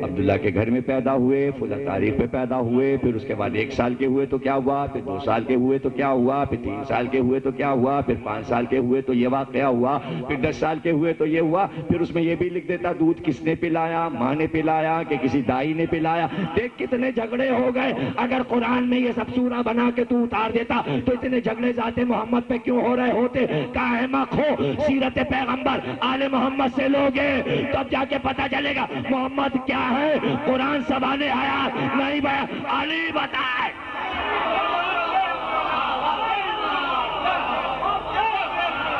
عبداللہ کے گھر میں پیدا ہوئے، فلاں تاریخ پہ پیدا ہوئے، پھر اس کے بعد 1 سال کے ہوئے تو کیا ہوا، پھر 2 سال کے ہوئے تو کیا ہوا، پھر 3 سال کے ہوئے تو کیا ہوا، پھر 5 سال کے ہوئے تو یہ واقعہ ہوا، پھر 10 سال کے ہوئے تو یہ ہوا، پھر اس میں یہ بھی لکھ دیتا دودھ کس نے پلایا، ماں نے پلایا کہ کسی دائی نے پلایا۔ دیکھ کتنے جھگڑے ہو گئے۔ اگر قرآن میں یہ سب سورہ بنا کے تو اتار دیتا تو اتنے جھگڑے ذات محمد پہ کیوں ہو رہے ہوتے؟ احمق ہو، سیرت پیغمبر آل محمد سے لوگے تو اب جا کے پتہ چلے گا محمد کیا ہے۔ قرآن زبان حیات نہیں بیان، علی بتائے۔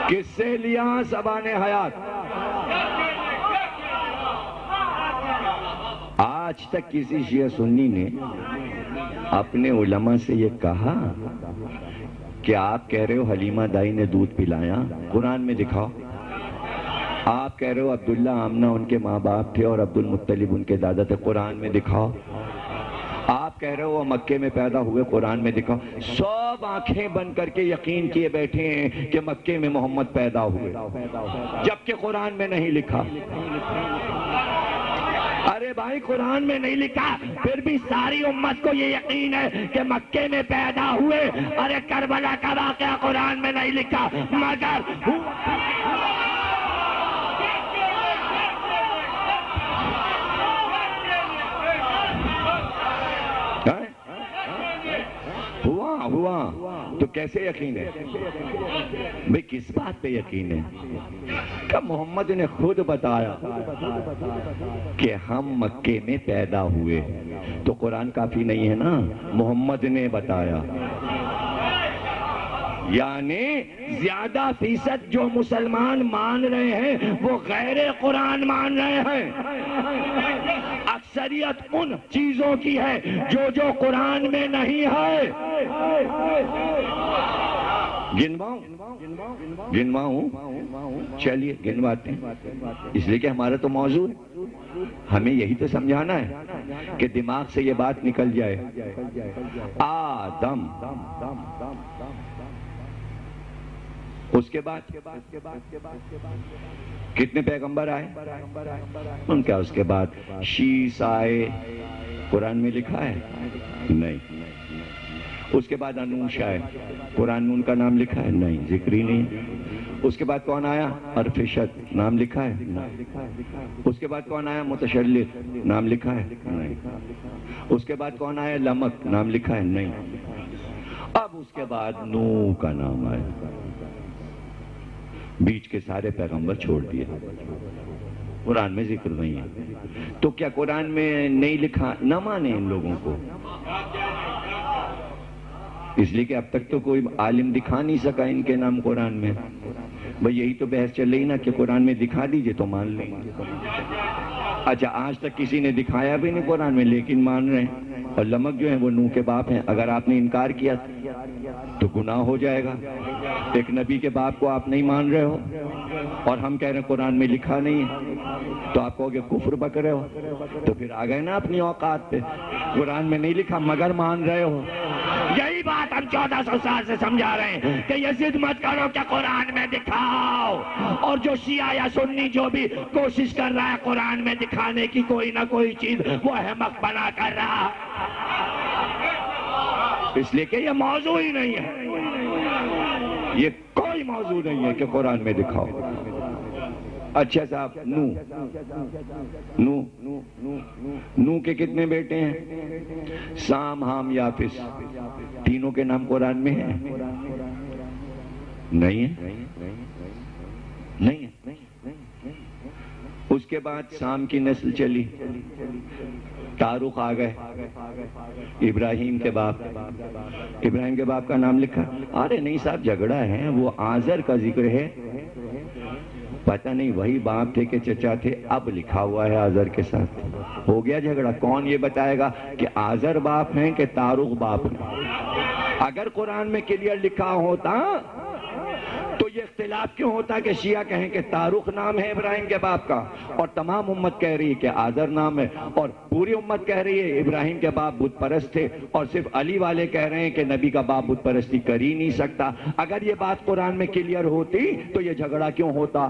کس سے لیا زبان حیات؟ آج تک کسی شیعہ سنی نے اپنے علماء سے یہ کہا کہ آپ کہہ رہے ہو حلیمہ دائی نے دودھ پلایا، قرآن میں دکھاؤ۔ آپ کہہ رہے ہو عبداللہ آمنہ ان کے ماں باپ تھے اور عبد المطلب ان کے دادا تھے، قرآن میں دکھاؤ۔ آپ کہہ رہے ہو وہ مکے میں پیدا ہوئے، قرآن میں دکھاؤ۔ سب آنکھیں بند کر کے یقین کیے بیٹھے ہیں کہ مکے میں محمد پیدا ہوئے، جبکہ قرآن میں نہیں لکھا۔ ارے بھائی قرآن میں نہیں لکھا، پھر بھی ساری امت کو یہ یقین ہے کہ مکے میں پیدا ہوئے۔ ارے کربلا کا واقعہ قرآن میں نہیں لکھا، مگر ہوا تو کیسے یقین ہے بھئی؟ کس بات پہ یقین ہے؟ کہ محمد نے خود بتایا کہ ہم مکے میں پیدا ہوئے، تو قرآن کافی نہیں ہے نا، محمد نے بتایا۔ یعنی زیادہ فیصد جو مسلمان مان رہے ہیں وہ غیر قرآن مان رہے ہیں، اکثریت ان چیزوں کی ہے جو قرآن میں نہیں ہے۔ گنواؤں چلیے گنواتے ہیں، اس لیے کہ ہمارا تو موضوع ہے، ہمیں یہی تو سمجھانا ہے کہ دماغ سے یہ بات نکل جائے۔ آدم، اس کے بعد کتنے پیغمبر آئے؟ ان کا اس کے بعد شیس آئے، قرآن میں لکھا ہے؟ نہیں۔ اس کے بعد انوش آئے، قرآن میں ان کا نام لکھا ہے؟ نہیں، ذکر ہی نہیں۔ اس کے بعد کون آیا؟ ارفشت، نام لکھا ہے؟ اس کے بعد کون آیا؟ متشلق، نام لکھا ہے؟ نہیں۔ اس کے بعد کون آیا؟ لمک، نام لکھا ہے؟ نہیں۔ اب اس کے بعد نوح کا نام آیا، بیچ کے سارے پیغمبر چھوڑ دیے، قرآن میں ذکر نہیں ہے۔ تو کیا قرآن میں نہیں لکھا؟ نہ مانے ان لوگوں کو، اس لیے کہ اب تک تو کوئی عالم دکھا نہیں سکا ان کے نام قرآن میں۔ بھئی یہی تو بحث چل رہی نا کہ قرآن میں دکھا دیجئے تو مان لیں گے۔ اچھا آج تک کسی نے دکھایا بھی نہیں قرآن میں لیکن مان رہے ہیں، اور لمک جو ہیں وہ نوح کے باپ ہیں، اگر آپ نے انکار کیا تو گناہ ہو جائے گا۔ ایک نبی کے باپ کو آپ نہیں مان رہے ہو اور ہم کہہ رہے ہیں قرآن میں لکھا نہیں ہے، تو آپ کہو گے کفر بک رہے ہو، تو پھر آ گئے نا اپنی اوقات پہ۔ قرآن میں نہیں لکھا مگر مان رہے ہو۔ یہی بات ہم 1400 سال سے سمجھا رہے ہیں کہ یہ ضد مت کرو کہ قرآن میں دکھاؤ، اور جو شیعہ یا سنی جو بھی کوشش کر رہا ہے قرآن میں دکھانے کی کوئی نہ کوئی چیز، وہ احمق بنا کر رہا، اس لیے کہ یہ موضوع ہی نہیں ہے، یہ کوئی موضوع نہیں ہے کہ قرآن میں دکھاؤ۔ اچھا صاحب، نوح کے کتنے بیٹے ہیں؟ سام، حام، یافس، تینوں کے نام قرآن میں ہیں؟ نہیں ہے، نہیں ہے۔ اس کے بعد سام کی نسل چلی، تاروخ آ گئے، ابراہیم کے باپ، ابراہیم کے باپ کا نام لکھا؟ ارے نہیں صاحب جھگڑا ہے، وہ آزر کا ذکر ہے، پتہ نہیں وہی باپ تھے کہ چچا تھے، اب لکھا ہوا ہے آزر کے ساتھ، ہو گیا جھگڑا۔ کون یہ بتائے گا کہ آزر باپ ہیں کہ تاروخ باپ ہیں؟ اگر قرآن میں کلیئر لکھا ہوتا تو یہ اختلاف کیوں ہوتا کہ شیعہ کہیں کہ تاروخ نام ہے ابراہیم کے باپ کا، اور تمام امت کہہ رہی ہے کہ آزر نام ہے، اور پوری امت کہہ رہی ہے ابراہیم کے باپ بت پرست تھے، اور صرف علی والے کہہ رہے ہیں کہ نبی کا باپ بت پرستی کر ہی نہیں سکتا۔ اگر یہ بات قرآن میں کلیئر ہوتی تو یہ جھگڑا کیوں ہوتا؟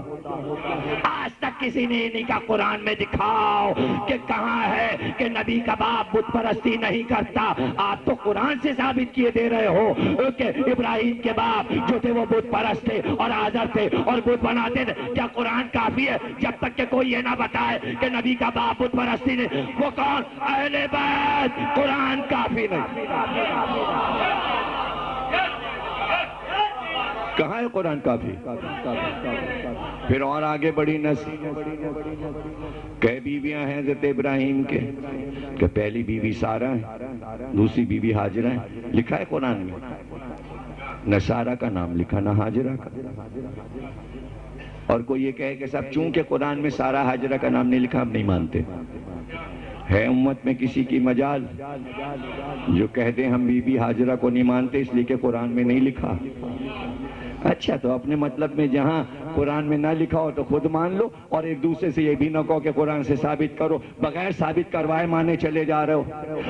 آج تک کسی نے نہیں کہا قرآن میں دکھاؤ کہ کہاں ہے کہ نبی کا باپ بت پرستی نہیں کرتا۔ آپ تو قرآن سے ثابت کیے دے رہے ہو کہ ابراہیم کے باپ جو تھے وہ بت پرست تھے اور آزر تھے اور بت بناتے تھے۔ کیا قرآن کافی ہے جب تک کہ کوئی یہ نہ بتائے کہ نبی کا باپ بت پرستی نے؟ وہ کون؟ اہل بیت۔ قرآن کافی نہیں، کہاں ہے قرآن کافی؟ پھر اور آگے بڑی نسل، کئی بیویاں ہیں حضرت ابراہیم کے، کہ پہلی بیوی سارہ ہے، دوسری بیوی ہاجرہ ہے، لکھا ہے قرآن میں؟ نہ سارہ کا نام لکھا نہ ہاجرہ کا۔ اور کوئی یہ کہے کہ صاحب چونکہ قرآن میں سارہ ہاجرہ کا نام نہیں لکھا ہم نہیں مانتے، ہے امت میں کسی کی مجال جو کہتے ہیں ہم بی بی ہاجرہ کو نہیں مانتے اس لیے کہ قرآن میں نہیں لکھا؟ اچھا تو اپنے مطلب میں جہاں قرآن میں نہ لکھا ہو تو خود مان لو، اور ایک دوسرے سے یہ بھی نہ کہو کہ قرآن سے ثابت کرو، بغیر ثابت کروائے مانے چلے جا رہے ہو،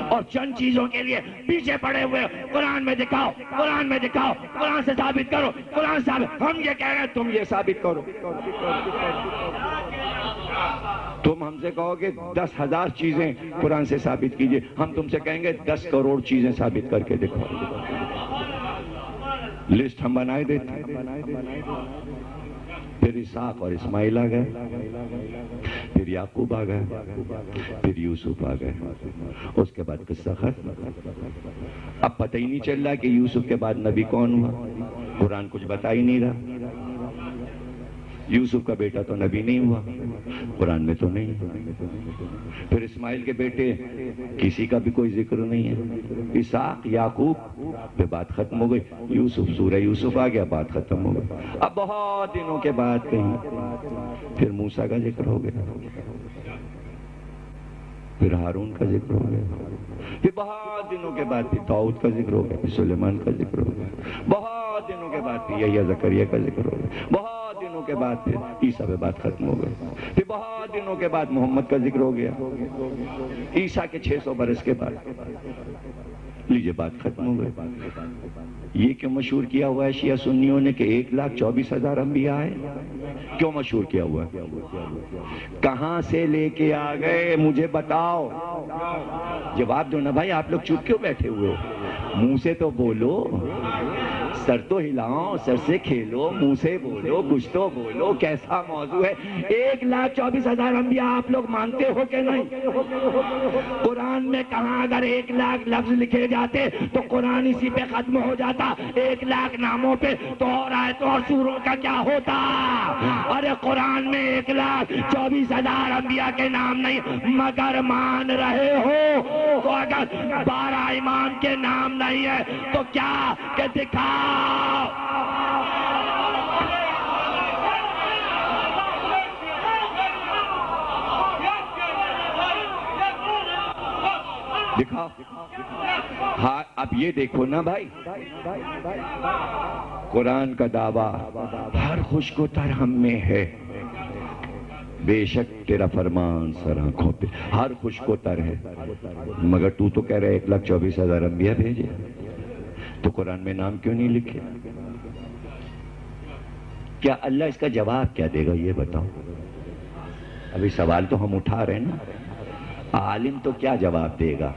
اور چند چیزوں کے لیے پیچھے پڑے ہوئے ہو، قرآن میں دکھاؤ، قرآن میں دکھاؤ، قرآن سے ثابت کرو، قرآن ثابت، ہم یہ کہہ رہے ہیں تم یہ ثابت کرو۔ تم ہم سے کہو کہ 10,000 چیزیں قرآن سے ثابت کیجئے، ہم تم سے کہیں گے 10 کروڑ چیزیں ثابت کر کے دکھاؤ۔ لسٹ ہم بنائے دیتے، پھر اسحاق اور اسماعیل آ گئے، پھر یعقوب آ گئے، پھر یوسف آ گئے، اس کے بعد قصہ ختم۔ اب پتہ ہی نہیں چل رہا کہ یوسف کے بعد نبی کون ہوا، قرآن کچھ بتا ہی نہیں رہا۔ یوسف کا بیٹا تو نبی نہیں ہوا، قرآن میں تو نہیں، پھر اسماعیل کے بیٹے کسی کا بھی کوئی ذکر نہیں ہے، اسحاق، یعقوب، پھر بات ختم ہو گئی، یوسف، سورہ یوسف آ گیا، بات ختم ہو گئی۔ اب بہت دنوں کے بعد کہیں پھر موسیٰ کا ذکر ہو گیا، پھر ہارون کا ذکر ہو گیا، پھر بہت دنوں کے بعد پھر داؤد کا ذکر ہو گیا، پھر سلیمان کا ذکر ہو گیا، بہت دنوں کے بعد پھر یحییٰ زکریا کا ذکر ہو گیا، بہت دنوں کے بعد پھر عیسیٰ پہ بات ختم ہو گئی، پھر بہت دنوں کے بعد محمد کا ذکر ہو گیا، عیسیٰ کے 600 برس کے بعد لیجئے بات ختم ہو گئی۔ یہ کیوں مشہور کیا ہوا ہے شیعہ سنیوں نے کہ 1,24,000 انبیاء آئے؟ کیوں مشہور کیا ہوا ہے؟ کہاں سے لے کے آ گئے مجھے بتاؤ، جواب دو نا بھائی، آپ لوگ چپ کیوں بیٹھے ہوئے ہو؟ منہ سے تو بولو، سر تو ہلاؤ، سر سے کھیلو، منہ سے بولو، کچھ تو بولو، کیسا موضوع ہے؟ 1,24,000 انبیاء آپ لوگ مانتے ہو کہ نہیں؟ قرآن میں کہاں اگر 1,00,000 لفظ لکھے جاتے تو قرآن اسی پہ ختم ہو جاتا، 1,00,000 ناموں پہ تو اور آیتوں اور سوروں کا کیا ہوتا؟ ارے قرآن میں 1,24,000 انبیاء کے نام نہیں، مگر مان رہے ہو تو اگر 12 امام کے نام نہیں ہے تو کیا کہ دکھاؤ۔ دکھاؤ، ہاں اب یہ دیکھو نا بھائی، قرآن کا دعویٰ ہر خشک و تر ہم میں ہے، بے شک تیرا فرمان سر آنکھوں پہ، ہر خشک و تر ہے، مگر تو کہہ رہے 1,24,000 انبیاء بھیجے، تو قرآن میں نام کیوں نہیں لکھے؟ کیا اللہ اس کا جواب کیا دے گا یہ بتاؤ؟ ابھی سوال تو ہم اٹھا رہے ہیں نا، عالم تو کیا جواب دے گا؟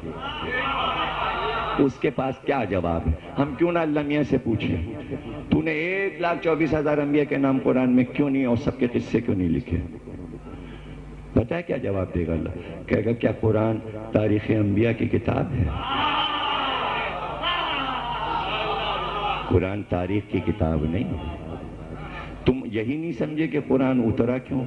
اس کے پاس کیا جواب ہے؟ ہم کیوں نہ اللہ میاں سے پوچھیں تو نے 1,24,000 انبیاء کے نام قرآن میں کیوں نہیں اور سب کے قصے کیوں نہیں لکھے؟ پتہ ہے کیا جواب دے گا اللہ؟ کہے گا کیا قرآن تاریخ انبیاء کی کتاب ہے؟ قرآن تاریخ کی کتاب نہیں۔ تم یہی نہیں سمجھے کہ قرآن اترا کیوں؟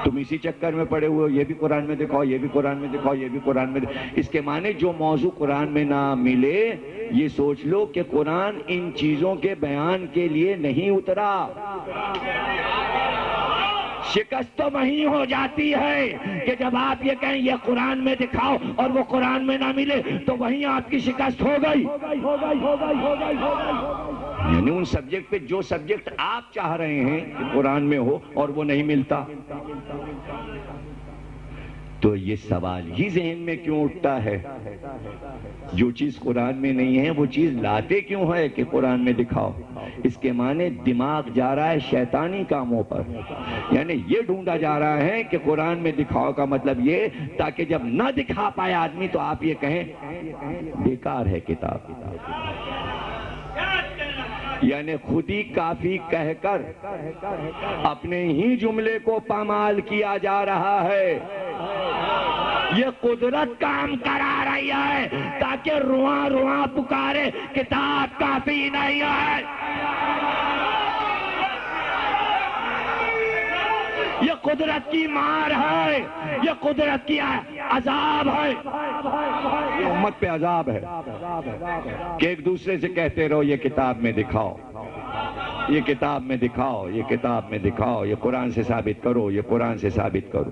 تم اسی چکر میں پڑے ہوئے ہو، یہ بھی قرآن میں دکھاؤ، یہ بھی قرآن میں دکھاؤ، یہ بھی قرآن میں دکھاؤ۔ اس کے معنی جو موضوع قرآن میں نہ ملے یہ سوچ لو کہ قرآن ان چیزوں کے بیان کے لیے نہیں اترا۔ شکست تو وہیں ہو جاتی ہے کہ جب آپ یہ کہیں یہ قرآن میں دکھاؤ اور وہ قرآن میں نہ ملے تو وہیں آپ کی شکست ہو گئی۔ یعنی ان سبجیکٹ پہ جو سبجیکٹ آپ چاہ رہے ہیں کہ قرآن میں ہو اور وہ نہیں ملتا، تو یہ سوال ہی ذہن میں کیوں اٹھتا ہے؟ جو چیز قرآن میں نہیں ہے وہ چیز لاتے کیوں ہے کہ قرآن میں دکھاؤ؟ اس کے معنی دماغ جا رہا ہے شیطانی کاموں پر، یعنی یہ ڈھونڈا جا رہا ہے کہ قرآن میں دکھاؤ کا مطلب یہ تاکہ جب نہ دکھا پائے آدمی تو آپ یہ کہیں بیکار ہے کتاب۔ یعنی خود ہی کافی کہہ کر اپنے ہی جملے کو پامال کیا جا رہا ہے۔ یہ قدرت کام کرا رہی ہے تاکہ رواں رواں پکارے کتاب کافی نہیں ہے۔ یہ قدرت کی مار ہے، یہ قدرت کی عذاب ہے، یہ امت پہ عذاب ہے کہ ایک دوسرے سے کہتے رہو یہ کتاب میں دکھاؤ، یہ کتاب میں دکھاؤ، یہ کتاب میں دکھاؤ، یہ قرآن سے ثابت کرو، یہ قرآن سے ثابت کرو۔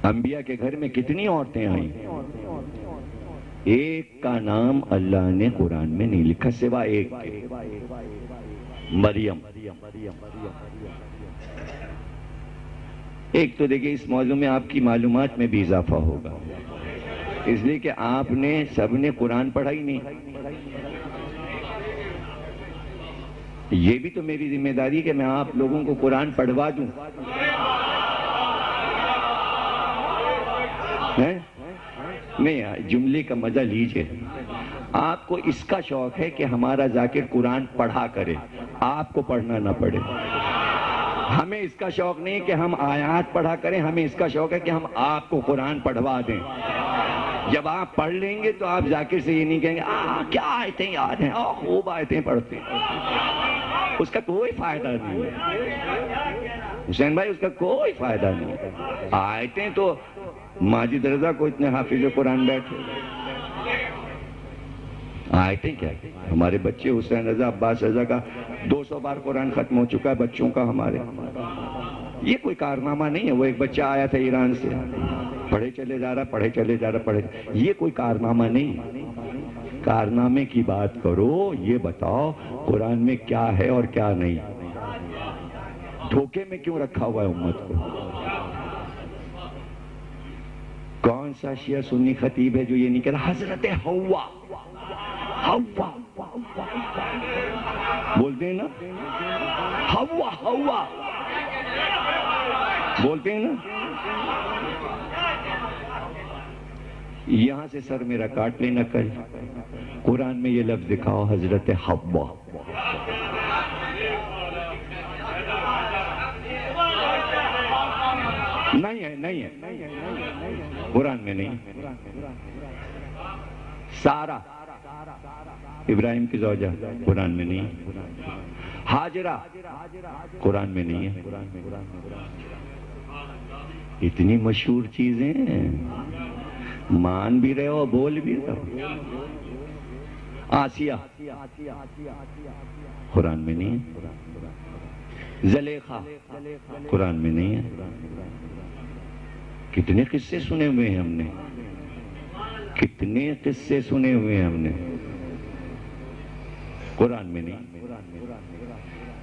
انبیاء کے گھر میں کتنی عورتیں آئیں، ایک کا نام اللہ نے قرآن میں نہیں لکھا سوائے ایک کے، مریم۔ ایک تو دیکھیں اس موضوع میں آپ کی معلومات میں بھی اضافہ ہوگا، اس لیے کہ آپ نے سب نے قرآن پڑھا ہی نہیں۔ یہ بھی تو میری ذمہ داری کہ میں آپ لوگوں کو قرآن پڑھوا دوں۔ نہیں، جملے کا مزہ لیجئے۔ آپ کو اس کا شوق ہے کہ ہمارا ذاکر قرآن پڑھا کرے، آپ کو پڑھنا نہ پڑے۔ ہمیں اس کا شوق نہیں کہ ہم آیات پڑھا کریں، ہمیں اس کا شوق ہے کہ ہم آپ کو قرآن پڑھوا دیں۔ جب آپ پڑھ لیں گے تو آپ ذاکر سے یہ نہیں کہیں گے کیا آیتیں یاد ہیں، خوب آیتیں پڑھتے ہیں۔ اس کا کوئی فائدہ نہیں ہے حسین بھائی، اس کا کوئی فائدہ نہیں ہے۔ آیتیں تو ماجد رضا کو اتنے حافظ قرآن بیٹھے، آیتیں کیا؟ ہمارے بچے حسین رضا، عباس رضا کا 200 بار قرآن ختم ہو چکا ہے بچوں کا ہمارے۔ یہ کوئی کارنامہ نہیں ہے۔ وہ ایک بچہ آیا تھا ایران سے، پڑھے چلے جا رہا، پڑھے چلے جا رہا، پڑھے۔ یہ کوئی کارنامہ نہیں۔ کارنامے کی بات کرو، یہ بتاؤ قرآن میں کیا ہے اور کیا نہیں، دھوکے میں کیوں رکھا ہوا ہے امت کو؟ کون سا شیعہ سنی خطیب ہے جو یہ نہیں کہہ رہا حضرت حوا حوا بولتے ہیں نا، حوا حوا بولتے ہیں نا؟ یہاں سے سر میرا کاٹ لینا کل، قرآن میں یہ لفظ دکھاؤ حضرت حوا۔ نہیں ہے، نہیں ہے، قرآن میں نہیں۔ سارا ابراہیم کی زوجہ، قرآن میں نہیں۔ ہاجرہ قرآن میں نہیں ہے۔ اتنی مشہور چیزیں مان بھی رہے ہو، بول بھی رہے ہو۔ آسیہ قرآن میں نہیں ہے۔ زلیخا قرآن میں نہیں ہے۔ کتنے قصے سنے ہوئے ہیں ہم نے، کتنے قصے سنے ہوئے ہیں ہم نے، قرآن میں نہیں۔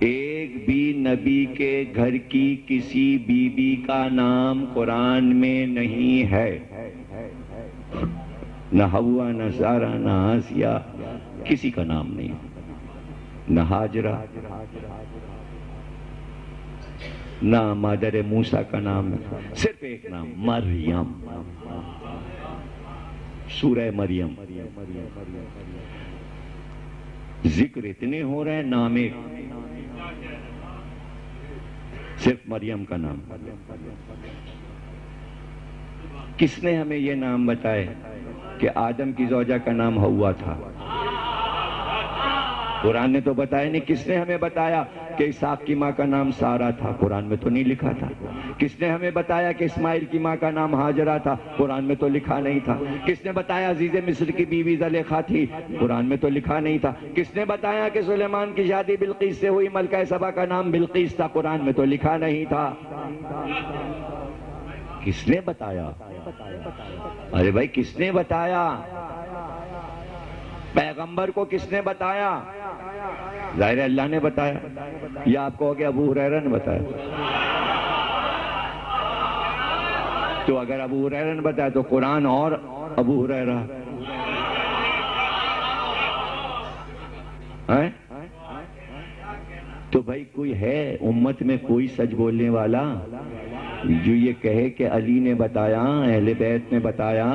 ایک بھی نبی کے گھر کی کسی بی بی کا نام قرآن میں نہیں ہے، نہ حوا، نہ سارا، نہ آسیہ، کسی کا نام نہیں، نہ ہاجرہ، نہ مادر موسیٰ کا نام، صرف ایک نام مریم، سورہ مریم۔ ذکر اتنے ہو رہے ہیں، نام ایک، صرف مریم کا نام۔ کس نے ہمیں یہ نام بتائے کہ آدم کی زوجہ کا نام حوا تھا؟ قرآن نے تو بتایا نہیں۔ کس نے ہمیں بتایا کہ اسحاق کی ماں کا نام سارا تھا؟ قرآن میں تو نہیں لکھا تھا۔ کس نے ہمیں بتایا کہ اسماعیل کی ماں کا نام ہاجرہ تھا؟ قرآن میں تو لکھا نہیں تھا۔ کس نے بتایا عزیز مصر کی بیوی زلیخا تھی؟ قرآن میں تو لکھا نہیں تھا۔ کس نے بتایا کہ سلیمان کی شادی بلقیس سے ہوئی، ملکہ سبا کا نام بلقیس تھا؟ قرآن میں تو لکھا نہیں تھا۔ کس نے بتایا؟ ارے بھائی کس نے بتایا؟ پیغمبر کو کس نے بتایا؟ ظاہر ہے اللہ نے بتایا، یا آپ کہو کہ ابو ہریرہ نے بتایا؟ تو اگر ابو ہریرہ نے بتایا تو قرآن اور ابو ہریرہ ہیں؟ تو بھائی کوئی ہے امت میں کوئی سچ بولنے والا جو یہ کہے کہ علی نے بتایا، اہل بیت نے بتایا؟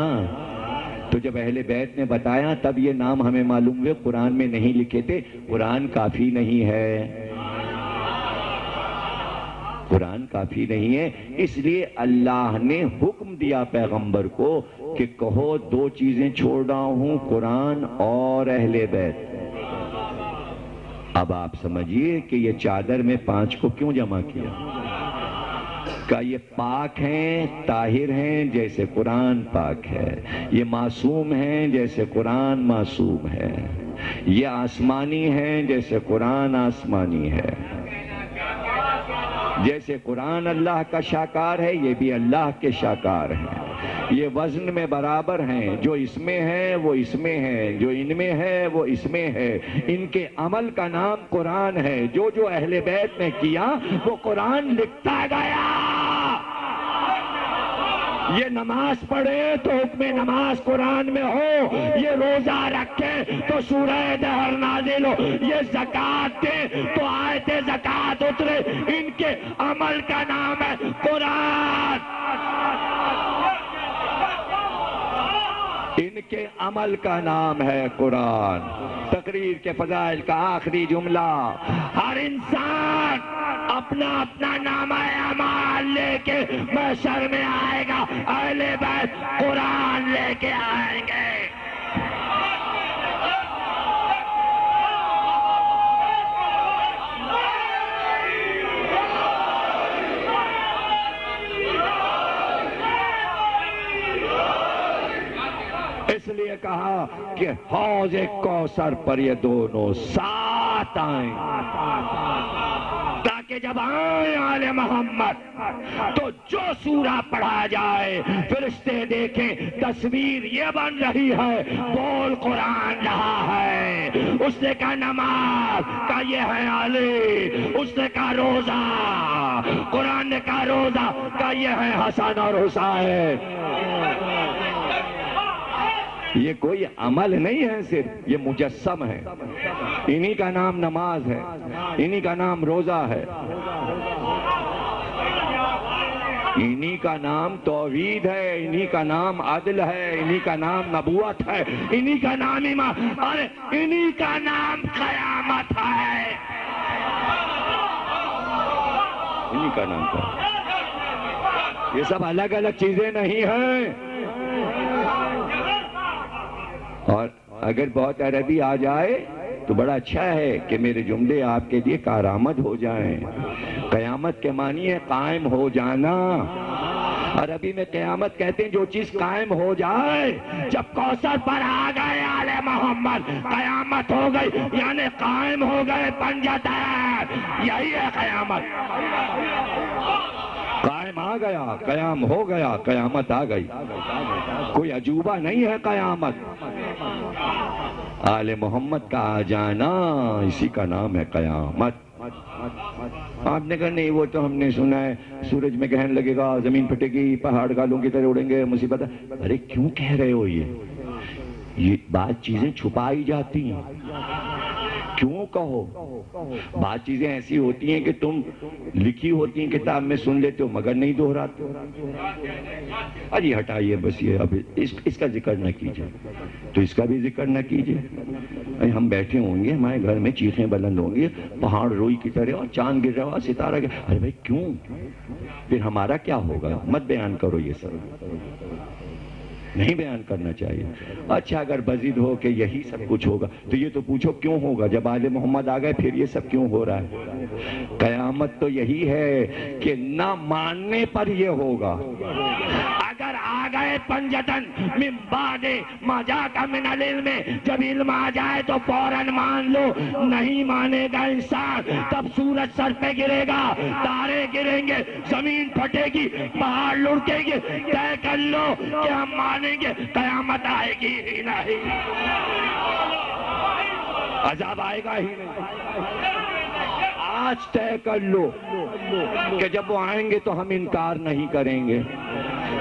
تو جب اہل بیت نے بتایا تب یہ نام ہمیں معلوم ہوئے، قرآن میں نہیں لکھے تھے۔ قرآن کافی نہیں ہے، قرآن کافی نہیں ہے، اس لیے اللہ نے حکم دیا پیغمبر کو کہ کہو دو چیزیں چھوڑ رہا ہوں، قرآن اور اہل بیت۔ اب آپ سمجھیے کہ یہ چادر میں 5 کو کیوں جمع کیا؟ کہ یہ پاک ہیں، طاہر ہیں جیسے قرآن پاک ہے، یہ معصوم ہیں جیسے قرآن معصوم ہے، یہ آسمانی ہیں جیسے قرآن آسمانی ہے۔ جیسے قرآن اللہ کا شاکار ہے، یہ بھی اللہ کے شاکار ہیں، یہ وزن میں برابر ہیں، جو اس میں ہے وہ اس میں ہے، جو ان میں ہے وہ اس میں ہے، ان کے عمل کا نام قرآن ہے، جو جو اہل بیت نے کیا وہ قرآن لکھتا گیا۔ یہ نماز پڑھے تو حکم نماز قرآن میں ہو، یہ روزہ رکھے تو سورہ دہر نازل ہو، یہ زکوٰۃ دے تو آیت زکوٰۃ اترے، ان کے عمل کا نام ہے قرآن، ان کے عمل کا نام ہے قرآن۔ تقریر کے فضائل کا آخری جملہ، ہر انسان اپنا اپنا نامہ اعمال لے کے محشر میں آئے گا، اہل بیت قرآن لے کے آئیں گے۔ اس لیے کہا کہ حوض کوثر پر یہ دونوں ساتھ آئیں، تاکہ جب آئیں آل محمد تو جو سورہ پڑھا جائے فرشتے دیکھیں تصویر یہ بن رہی ہے، بول قرآن رہا ہے، اس نے کہا نماز کا یہ ہے علی، اس نے کہا روزہ، قرآن نے کہا روزہ کا یہ ہے حسن اور حسین۔ یہ کوئی عمل نہیں ہے، صرف یہ مجسم ہے، انہی کا نام نماز ہے، انہی کا نام روزہ ہے، انہی کا نام توحید ہے، انہی کا نام عدل ہے، انہی کا نام نبوت ہے، انہی کا نام ایمان، اور انہی کا نام قیامت ہے، انہی کا نام قیامت۔ یہ سب الگ الگ چیزیں نہیں ہیں۔ اور اگر بہت عربی آ جائے تو بڑا اچھا ہے کہ میرے جملے آپ کے لیے کارآمد ہو جائیں۔ قیامت کے معنی ہے قائم ہو جانا، عربی میں قیامت کہتے ہیں جو چیز قائم ہو جائے۔ جب کوثر پر آ گئے آل محمد قیامت ہو گئی، یعنی قائم ہو گئے پنجتین، یہی ہے قیامت۔ قائم آ گیا، قیام ہو گیا، قیامت آ گئی، کوئی عجوبہ نہیں ہے قیامت۔ آل محمد کا آ جانا اسی کا نام ہے قیامت۔ آپ نے کہا نہیں وہ تو ہم نے سنا ہے سورج میں گرہن لگے گا، زمین پھٹے گی، پہاڑ گالوں کی طرح اڑیں گے، مصیبت ہے۔ ارے کیوں کہہ رہے ہو یہ بات چیزیں چھپائی جاتی ہیں، کیوں کہو؟ بات چیزیں ایسی ہوتی ہیں کہ تم لکھی ہوتی ہیں کتاب میں سن لیتے ہو مگر نہیں دہراتے ہو۔ ارے ہٹائیے بس یہ، اب اس کا ذکر نہ کیجئے تو اس کا بھی ذکر نہ کیجئے۔ ہم بیٹھے ہوں گے، ہمارے گھر میں چیخیں بلند ہوں گی، پہاڑ روئی کی طرح اور چاند گر رہا ستارہ گر، ارے بھائی کیوں؟ پھر ہمارا کیا ہوگا؟ مت بیان کرو یہ سب، نہیں بیان کرنا چاہیے۔ اچھا اگر بزد ہو کہ یہی سب کچھ ہوگا تو یہ تو پوچھو کیوں ہوگا؟ جب آل محمد آ گئے پھر یہ سب کیوں ہو رہا ہے؟ قیامت تو یہی ہے کہ نہ ماننے پر یہ ہوگا۔ اگر آ گئے پنجتن من بعد ما جاءک من العلم، جب علم آ جائے تو فوراً مان لو، نہیں مانے گا انسان تب سورج سر پہ گرے گا، تارے گریں گے، زمین پھٹے گی، پہاڑ لڑکے گی، طے کر لو کہ ہم مانیں گے قیامت آئے گی ہی نہیں، عذاب آئے گا ہی نہیں۔ آج طے کر لو کہ جب وہ آئیں گے تو ہم انکار نہیں کریں گے،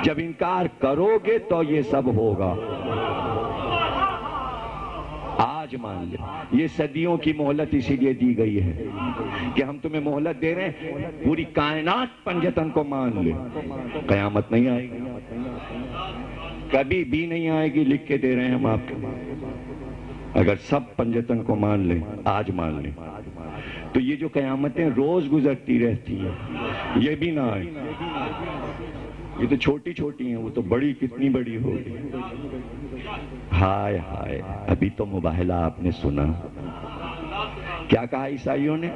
جب انکار کرو گے تو یہ سب ہوگا۔ آج مان لے، یہ صدیوں کی مہلت اسی لیے دی گئی ہے کہ ہم تمہیں مہلت دے رہے ہیں، پوری کائنات پنجتن کو مان لے، قیامت نہیں آئے گی، کبھی بھی نہیں آئے گی، لکھ کے دے رہے ہیں ہم آپ کو۔ اگر سب پنجتن کو مان لیں، آج مان لیں، تو یہ جو قیامتیں روز گزرتی رہتی ہیں یہ بھی نہ آئے۔ یہ تو چھوٹی چھوٹی ہیں، وہ تو بڑی کتنی بڑی ہوگی۔ ہائے ہائے، ابھی تو مباہلہ آپ نے سنا، کیا کہا عیسائیوں نے؟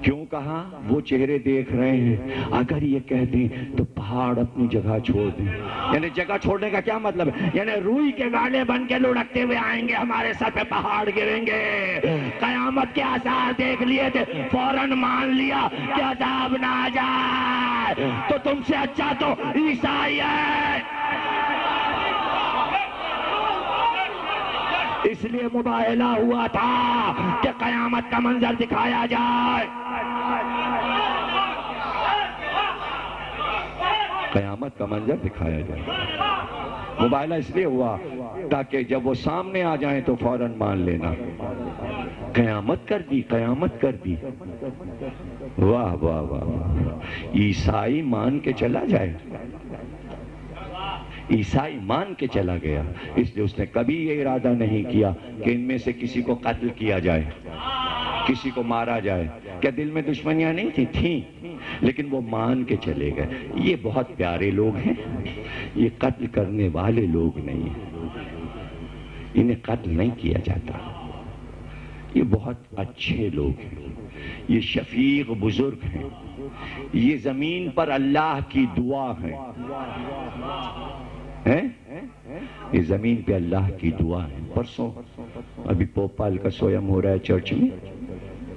کیوں کہا؟ وہ چہرے دیکھ رہے ہیں، اگر یہ کہہ دیں تو پہاڑ اپنی جگہ چھوڑ دیں۔ یعنی جگہ چھوڑنے کا کیا مطلب ہے؟ یعنی روئی کے گالے بن کے لڑکتے ہوئے آئیں گے، ہمارے سر پہ پہاڑ گریں گے۔ قیامت کے آثار دیکھ لیے تھے، فوراً مان لیا کہ عذاب نہ آ جائے، تو تم سے اچھا تو عیسائی ہے۔ اس لیے مباہلہ ہوا تھا کہ قیامت کا منظر دکھایا جائے، قیامت کا منظر دکھایا جائے۔ مباہلہ اس لیے ہوا تاکہ جب وہ سامنے آ جائیں تو فوراً مان لینا، قیامت کر دی، قیامت کر دی۔ واہ واہ واہ، عیسائی مان کے چلا جائے، عیسائی مان کے چلا گیا، اس لیے اس نے کبھی یہ ارادہ نہیں کیا کہ ان میں سے کسی کو قتل کیا جائے، کسی کو مارا جائے۔ کیا دل میں دشمنیاں نہیں تھیں؟ لیکن وہ مان کے چلے گئے۔ یہ بہت پیارے لوگ ہیں، یہ قتل کرنے والے لوگ نہیں ہیں، انہیں قتل نہیں کیا جاتا، یہ بہت اچھے لوگ ہیں، یہ شفیق بزرگ ہیں، یہ زمین پر اللہ کی دعا ہے، یہ زمین پہ اللہ کی دعا ہے۔ پرسوں ابھی پوپال کا سویم ہو رہا ہے چرچ میں،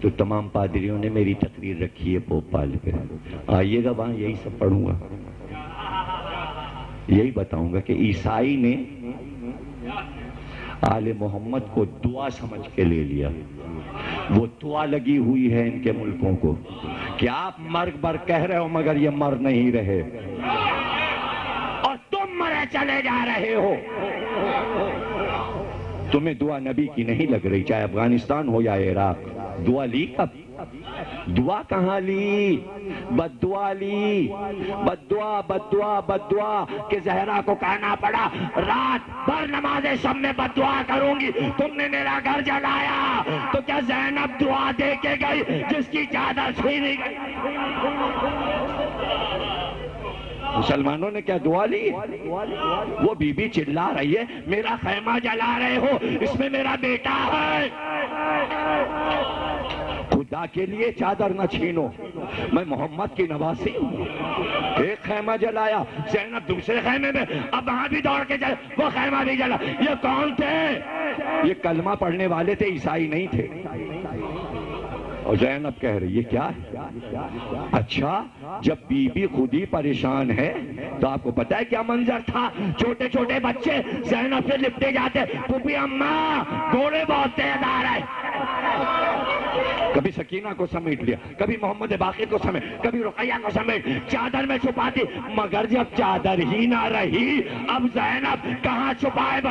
تو تمام پادریوں نے میری تقریر رکھی ہے پوپال پہ، آئیے گا وہاں، یہی سب پڑھوں گا، یہی بتاؤں گا کہ عیسائی نے آل محمد کو دعا سمجھ کے لے لیا۔ وہ دعا لگی ہوئی ہے ان کے ملکوں کو کہ آپ مرگ بر کہہ رہے ہو مگر یہ مر نہیں رہے، اور تم مرے چلے جا رہے ہو۔ تمہیں دعا نبی کی نہیں لگ رہی، چاہے افغانستان ہو یا عراق۔ دعا لی کب؟ دعا کہاں لی؟ بد دعا لی، بد دعا بد دعا بد دعا، کہ زہرا کو کہنا پڑا رات بھر نماز شب میں بد دعا کروں گی، تم نے میرا گھر جلایا۔ تو کیا زینب دعا دے کے گئی جس کی چادر چھینی گئی؟ مسلمانوں نے کیا دعا لی؟ وہ بی بی چلا رہی ہے میرا خیمہ جلا رہے ہو، اس میں میرا بیٹا ہے، خدا کے لیے چادر نہ چھینو، میں محمد کی نواسی ہوں۔ ایک خیمہ جلایا، زینب دوسرے خیمے میں، اب وہاں بھی دوڑ کے جائے، وہ خیمہ بھی جلا۔ یہ کون تھے؟ یہ کلمہ پڑھنے والے تھے، عیسائی نہیں تھے۔ اور زینب کہہ رہی یہ کیا ہے؟ اچھا جب بی بی خود ہی پریشان ہے تو آپ کو پتا ہے کیا منظر تھا؟ چھوٹے چھوٹے بچے زینب سے لپٹے جاتے، پھوپھی اماں گھوڑے بہت تیز آ رہے، کبھی سکینہ کو سمیٹ لیا، کبھی محمد باقر کو سمیٹ، کبھی رقیہ کو سمیٹ، چادر میں چھپاتی، مگر جب چادر ہی نہ رہی اب زینب کہاں چھپائے؟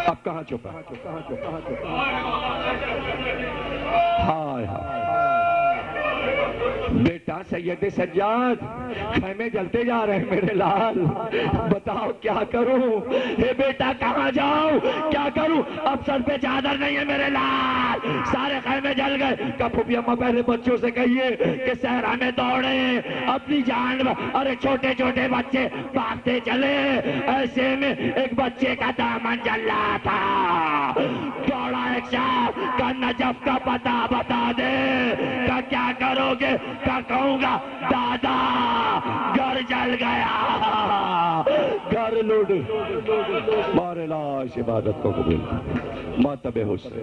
اب کہاں چھپائے؟ ہائے ہائے بیٹا سید سجاد، خیمے جلتے جا رہے ہیں میرے لال، بتاؤ کیا کروں؟ اے بیٹا کہاں جاؤں، کیا کروں؟ اب سر پہ چادر نہیں ہے میرے لال، سارے خیمے جل گئے۔ کہا پھوپھی اماں پہلے بچوں سے کہیے کہ صحرا میں دوڑے اپنی جان، ارے چھوٹے چھوٹے بچے بھاگتے چلے، ایسے میں ایک بچے کا دامن جل رہا تھا، دوڑا ایک شاہ کا نجف کا پتہ بتا دے، کہا کیا کرو گے؟ کہا کہوں گا دادا گھر جل گیا، گھر لوٹ، مارے لاش عبادت کو قبول، ماتب حسن۔